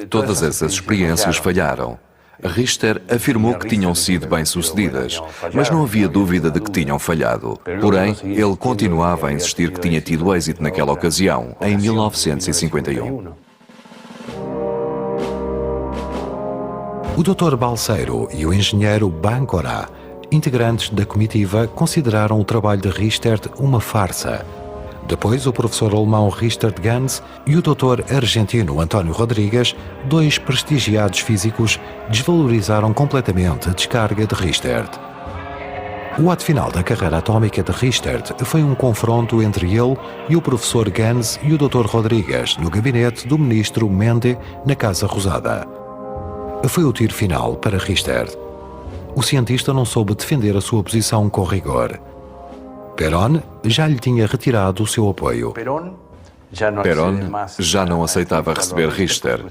Todas essas experiências falharam. Richter afirmou que tinham sido bem-sucedidas, mas não havia dúvida de que tinham falhado. Porém, ele continuava a insistir que tinha tido êxito naquela ocasião, em 1951. O Dr. Balseiro e o engenheiro Bancora, integrantes da comitiva, consideraram o trabalho de Richtert uma farsa. Depois, o professor alemão Richard Ganz e o doutor argentino António Rodrigues, dois prestigiados físicos, desvalorizaram completamente a descarga de Richtert. O ato final da carreira atómica de Richtert foi um confronto entre ele e o professor Ganz e o Dr. Rodrigues no gabinete do ministro Mende na Casa Rosada. Foi o tiro final para Richtert. O cientista não soube defender a sua posição com rigor. Perón já lhe tinha retirado o seu apoio. Perón já não aceitava receber Richter.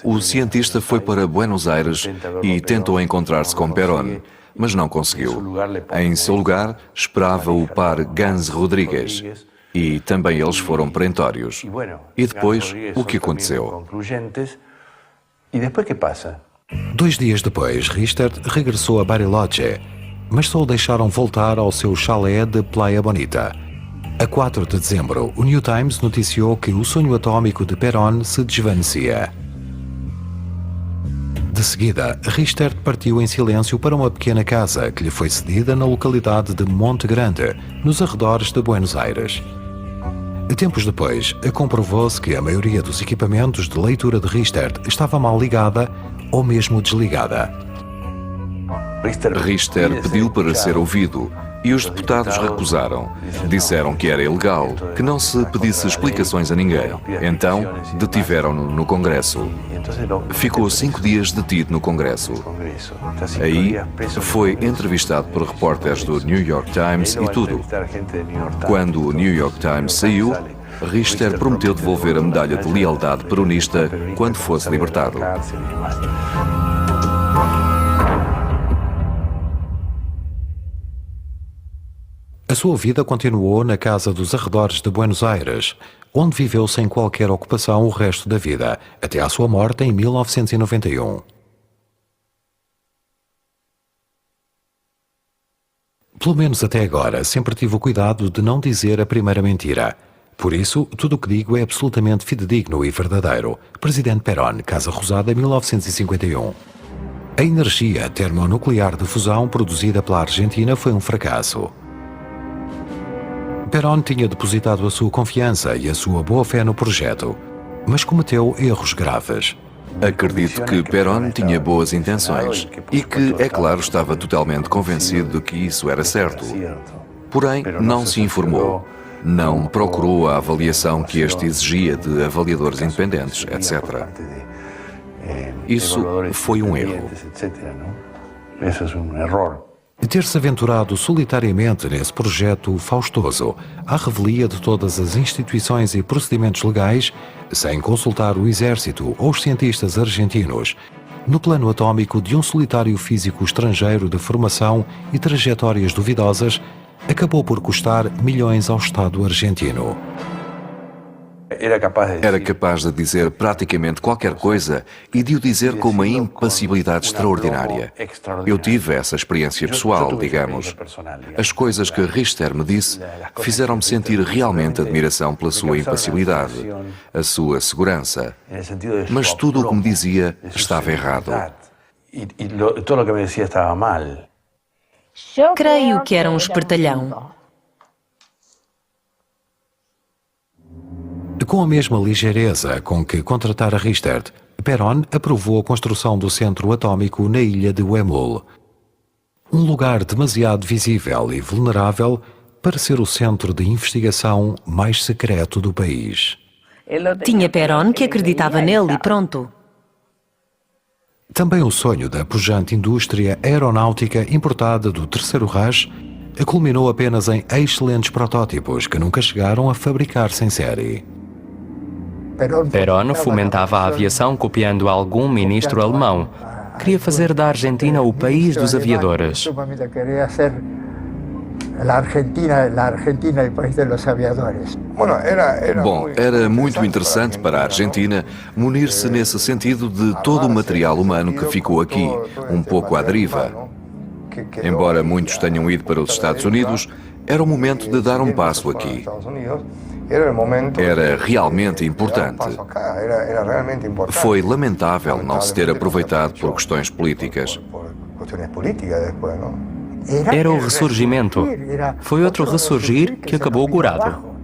O cientista foi para Buenos Aires e tentou encontrar-se com Perón, mas não conseguiu. Em seu lugar, esperava o par Ganz Rodrigues. E também eles foram perentórios. E depois, o que aconteceu? E depois o que passa? 2 dias depois, Richtert regressou a Bariloche, mas só o deixaram voltar ao seu chalé de Playa Bonita. A 4 de dezembro, o New Times noticiou que o sonho atómico de Perón se desvanecia. De seguida, Richtert partiu em silêncio para uma pequena casa que lhe foi cedida na localidade de Monte Grande, nos arredores de Buenos Aires. Tempos depois, comprovou-se que a maioria dos equipamentos de leitura de Richtert estava mal ligada ou mesmo desligada. Richter pediu para ser ouvido e os deputados recusaram. Disseram que era ilegal, que não se pedisse explicações a ninguém. Então, detiveram-no no Congresso. Ficou 5 dias detido no Congresso. Aí, foi entrevistado por repórteres do New York Times e tudo. Quando o New York Times saiu, Richter prometeu devolver a medalha de lealdade peronista quando fosse libertado. A sua vida continuou na casa dos arredores de Buenos Aires, onde viveu sem qualquer ocupação o resto da vida, até à sua morte em 1991. Pelo menos até agora, sempre tive o cuidado de não dizer a primeira mentira. Por isso, tudo o que digo é absolutamente fidedigno e verdadeiro. Presidente Perón, Casa Rosada, 1951. A energia termonuclear de fusão produzida pela Argentina foi um fracasso. Perón tinha depositado a sua confiança e a sua boa-fé no projeto, mas cometeu erros graves. Acredito que Perón tinha boas intenções e que, é claro, estava totalmente convencido de que isso era certo. Porém, não se informou, não procurou a avaliação que este exigia de avaliadores independentes, etc. Isso foi um erro. Isso é um erro. Ter-se aventurado solitariamente nesse projeto faustoso, à revelia de todas as instituições e procedimentos legais, sem consultar o exército ou os cientistas argentinos, no plano atómico de um solitário físico estrangeiro de formação e trajetórias duvidosas, acabou por custar milhões ao Estado argentino. Era capaz de dizer praticamente qualquer coisa e de o dizer com uma impassibilidade extraordinária. Eu tive essa experiência pessoal, digamos. As coisas que Richter me disse fizeram-me sentir realmente admiração pela sua impassibilidade, a sua segurança. Mas tudo o que me dizia estava errado. Tudo o que me dizia estava mal. Creio que era um espertalhão. Com a mesma ligeireza com que contratara Richtert, Perón aprovou a construção do centro atómico na ilha de Huemul. Um lugar demasiado visível e vulnerável para ser o centro de investigação mais secreto do país. Tinha Perón que acreditava nele e pronto. Também o sonho da pujante indústria aeronáutica importada do Terceiro Reich culminou apenas em excelentes protótipos que nunca chegaram a fabricar-se em série. Perón fomentava a aviação copiando algum ministro alemão. Queria fazer da Argentina o país dos aviadores. Bom, era muito interessante para a Argentina munir-se nesse sentido de todo o material humano que ficou aqui, um pouco à deriva. Embora muitos tenham ido para os Estados Unidos, Era o momento de dar um passo aqui. Era realmente importante. Foi lamentável não se ter aproveitado por questões políticas. Era o ressurgimento. Foi outro ressurgir que acabou curado.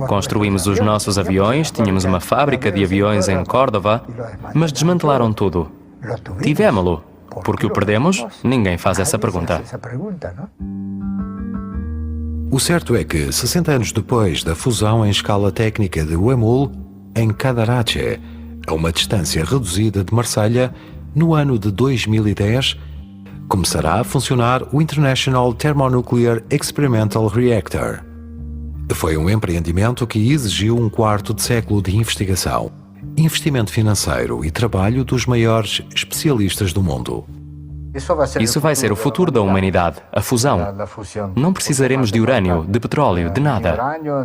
Construímos os nossos aviões, tínhamos uma fábrica de aviões em Córdoba, mas desmantelaram tudo. Tivemos-lo. Porque o perdemos? Ninguém faz essa pergunta. O certo é que, 60 anos depois da fusão em escala técnica de Huemul, em Cadarache, a uma distância reduzida de Marselha, no ano de 2010, começará a funcionar o International Thermonuclear Experimental Reactor. Foi um empreendimento que exigiu um quarto de século de investigação, investimento financeiro e trabalho dos maiores especialistas do mundo. Isso vai ser o futuro da humanidade, a fusão. Não precisaremos de urânio, de petróleo, de nada.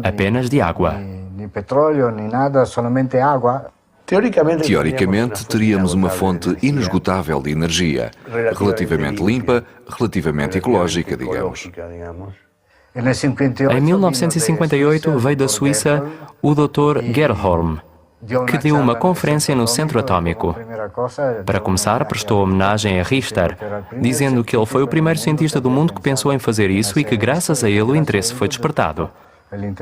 Apenas de água. Nem petróleo, nem nada, somente água. Teoricamente, teríamos uma fonte inesgotável de energia, relativamente limpa, relativamente ecológica, digamos. Em 1958 veio da Suíça o Dr. Gerholm, que deu uma conferência no Centro Atômico. Para começar, prestou homenagem a Richter, dizendo que ele foi o primeiro cientista do mundo que pensou em fazer isso e que, graças a ele, o interesse foi despertado.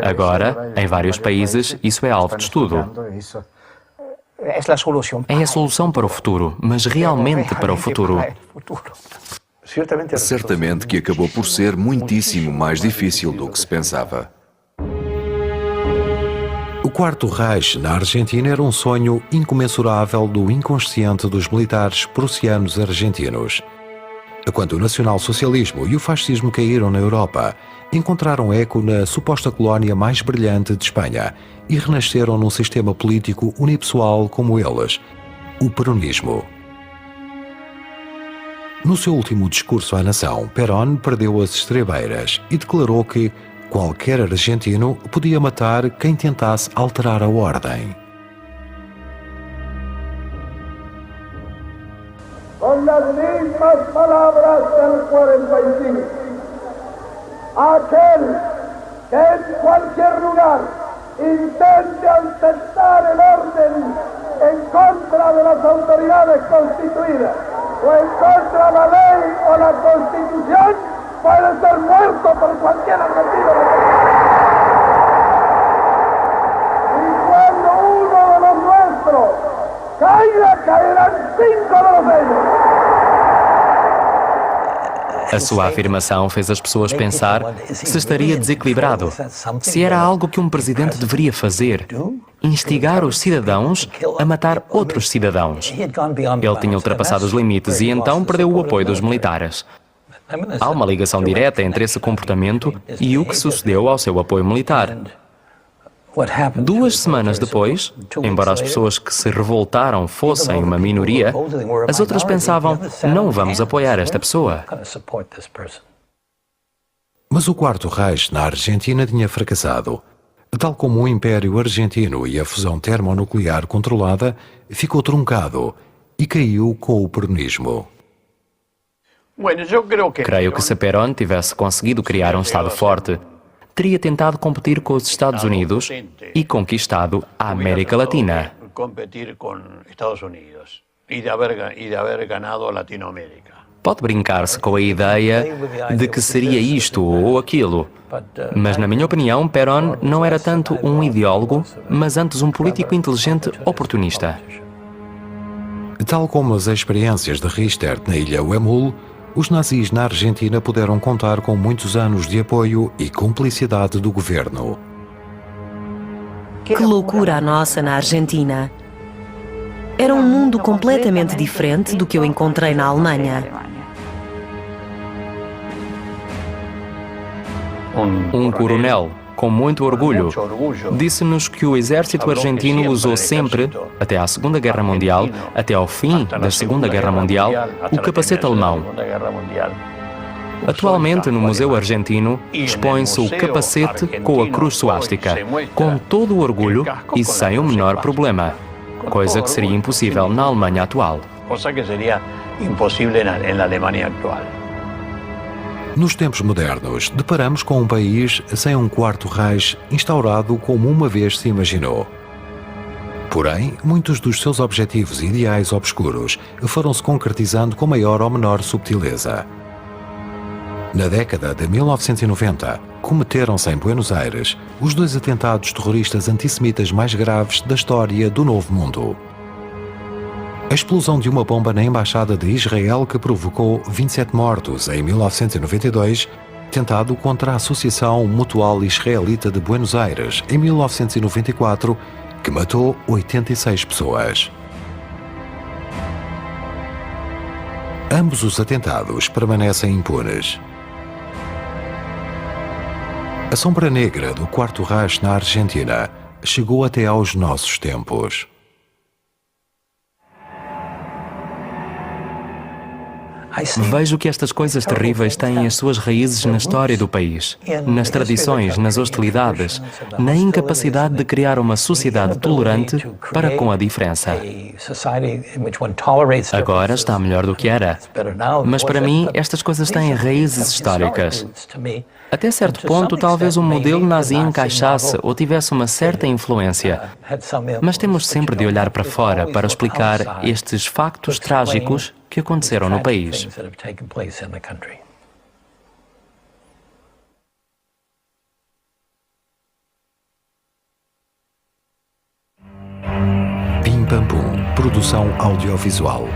Agora, em vários países, isso é alvo de estudo. É a solução para o futuro, mas realmente para o futuro. Certamente que acabou por ser muitíssimo mais difícil do que se pensava. O Quarto Reich na Argentina era um sonho incomensurável do inconsciente dos militares prussianos argentinos. Quando o nacionalsocialismo e o fascismo caíram na Europa, encontraram eco na suposta colónia mais brilhante de Espanha e renasceram num sistema político unipessoal como eles, o peronismo. No seu último discurso à nação, Perón perdeu as estrebeiras e declarou que qualquer argentino podia matar quem tentasse alterar a ordem. Con las mismas palabras del 45, aquel que en cualquier lugar intente alterar el orden en contra de las autoridades constituidas o en contra de la ley o la Constitución, puede ser muerto por cualquier argentino. Y cuando uno de los nuestros caiga, caerán 5 de ellos. A sua afirmação fez as pessoas pensar se estaria desequilibrado, se era algo que um presidente deveria fazer, instigar os cidadãos a matar outros cidadãos. Ele tinha ultrapassado os limites e então perdeu o apoio dos militares. Há uma ligação direta entre esse comportamento e o que sucedeu ao seu apoio militar. 2 semanas depois, embora as pessoas que se revoltaram fossem uma minoria, as outras pensavam, não vamos apoiar esta pessoa. Mas o Quarto Reich na Argentina tinha fracassado. Tal como o Império Argentino e a fusão termonuclear controlada, ficou truncado e caiu com o peronismo. Creio que se Perón tivesse conseguido criar um Estado forte, teria tentado competir com os Estados Unidos e conquistado a América Latina. Pode brincar-se com a ideia de que seria isto ou aquilo, mas na minha opinião, Perón não era tanto um ideólogo, mas antes um político inteligente oportunista. Tal como as experiências de Richter na ilha Huemul, os nazis na Argentina puderam contar com muitos anos de apoio e cumplicidade do governo. Que loucura a nossa na Argentina! Era um mundo completamente diferente do que eu encontrei na Alemanha. Um coronel, com muito orgulho, disse-nos que o exército argentino usou sempre, até à Segunda Guerra Mundial, até ao fim da Segunda Guerra Mundial, o capacete alemão. Atualmente, no Museu Argentino, expõe-se o capacete com a cruz suástica, com todo o orgulho e sem o menor problema, coisa que seria impossível na Alemanha atual. Nos tempos modernos, deparamos com um país sem um quarto Reich instaurado como uma vez se imaginou. Porém, muitos dos seus objetivos e ideais obscuros foram-se concretizando com maior ou menor subtileza. Na década de 1990, cometeram-se em Buenos Aires os 2 atentados terroristas antissemitas mais graves da história do Novo Mundo. A explosão de uma bomba na Embaixada de Israel que provocou 27 mortos em 1992, tentado contra a Associação Mutual Israelita de Buenos Aires em 1994, que matou 86 pessoas. Ambos os atentados permanecem impunes. A sombra negra do Quarto Reich na Argentina chegou até aos nossos tempos. Vejo que estas coisas terríveis têm as suas raízes na história do país, nas tradições, nas hostilidades, na incapacidade de criar uma sociedade tolerante para com a diferença. Agora está melhor do que era, mas para mim estas coisas têm raízes históricas. Até certo ponto, talvez o modelo nazi encaixasse ou tivesse uma certa influência, mas temos sempre de olhar para fora para explicar estes factos trágicos que aconteceram no país. Pim Pam Pum, produção audiovisual.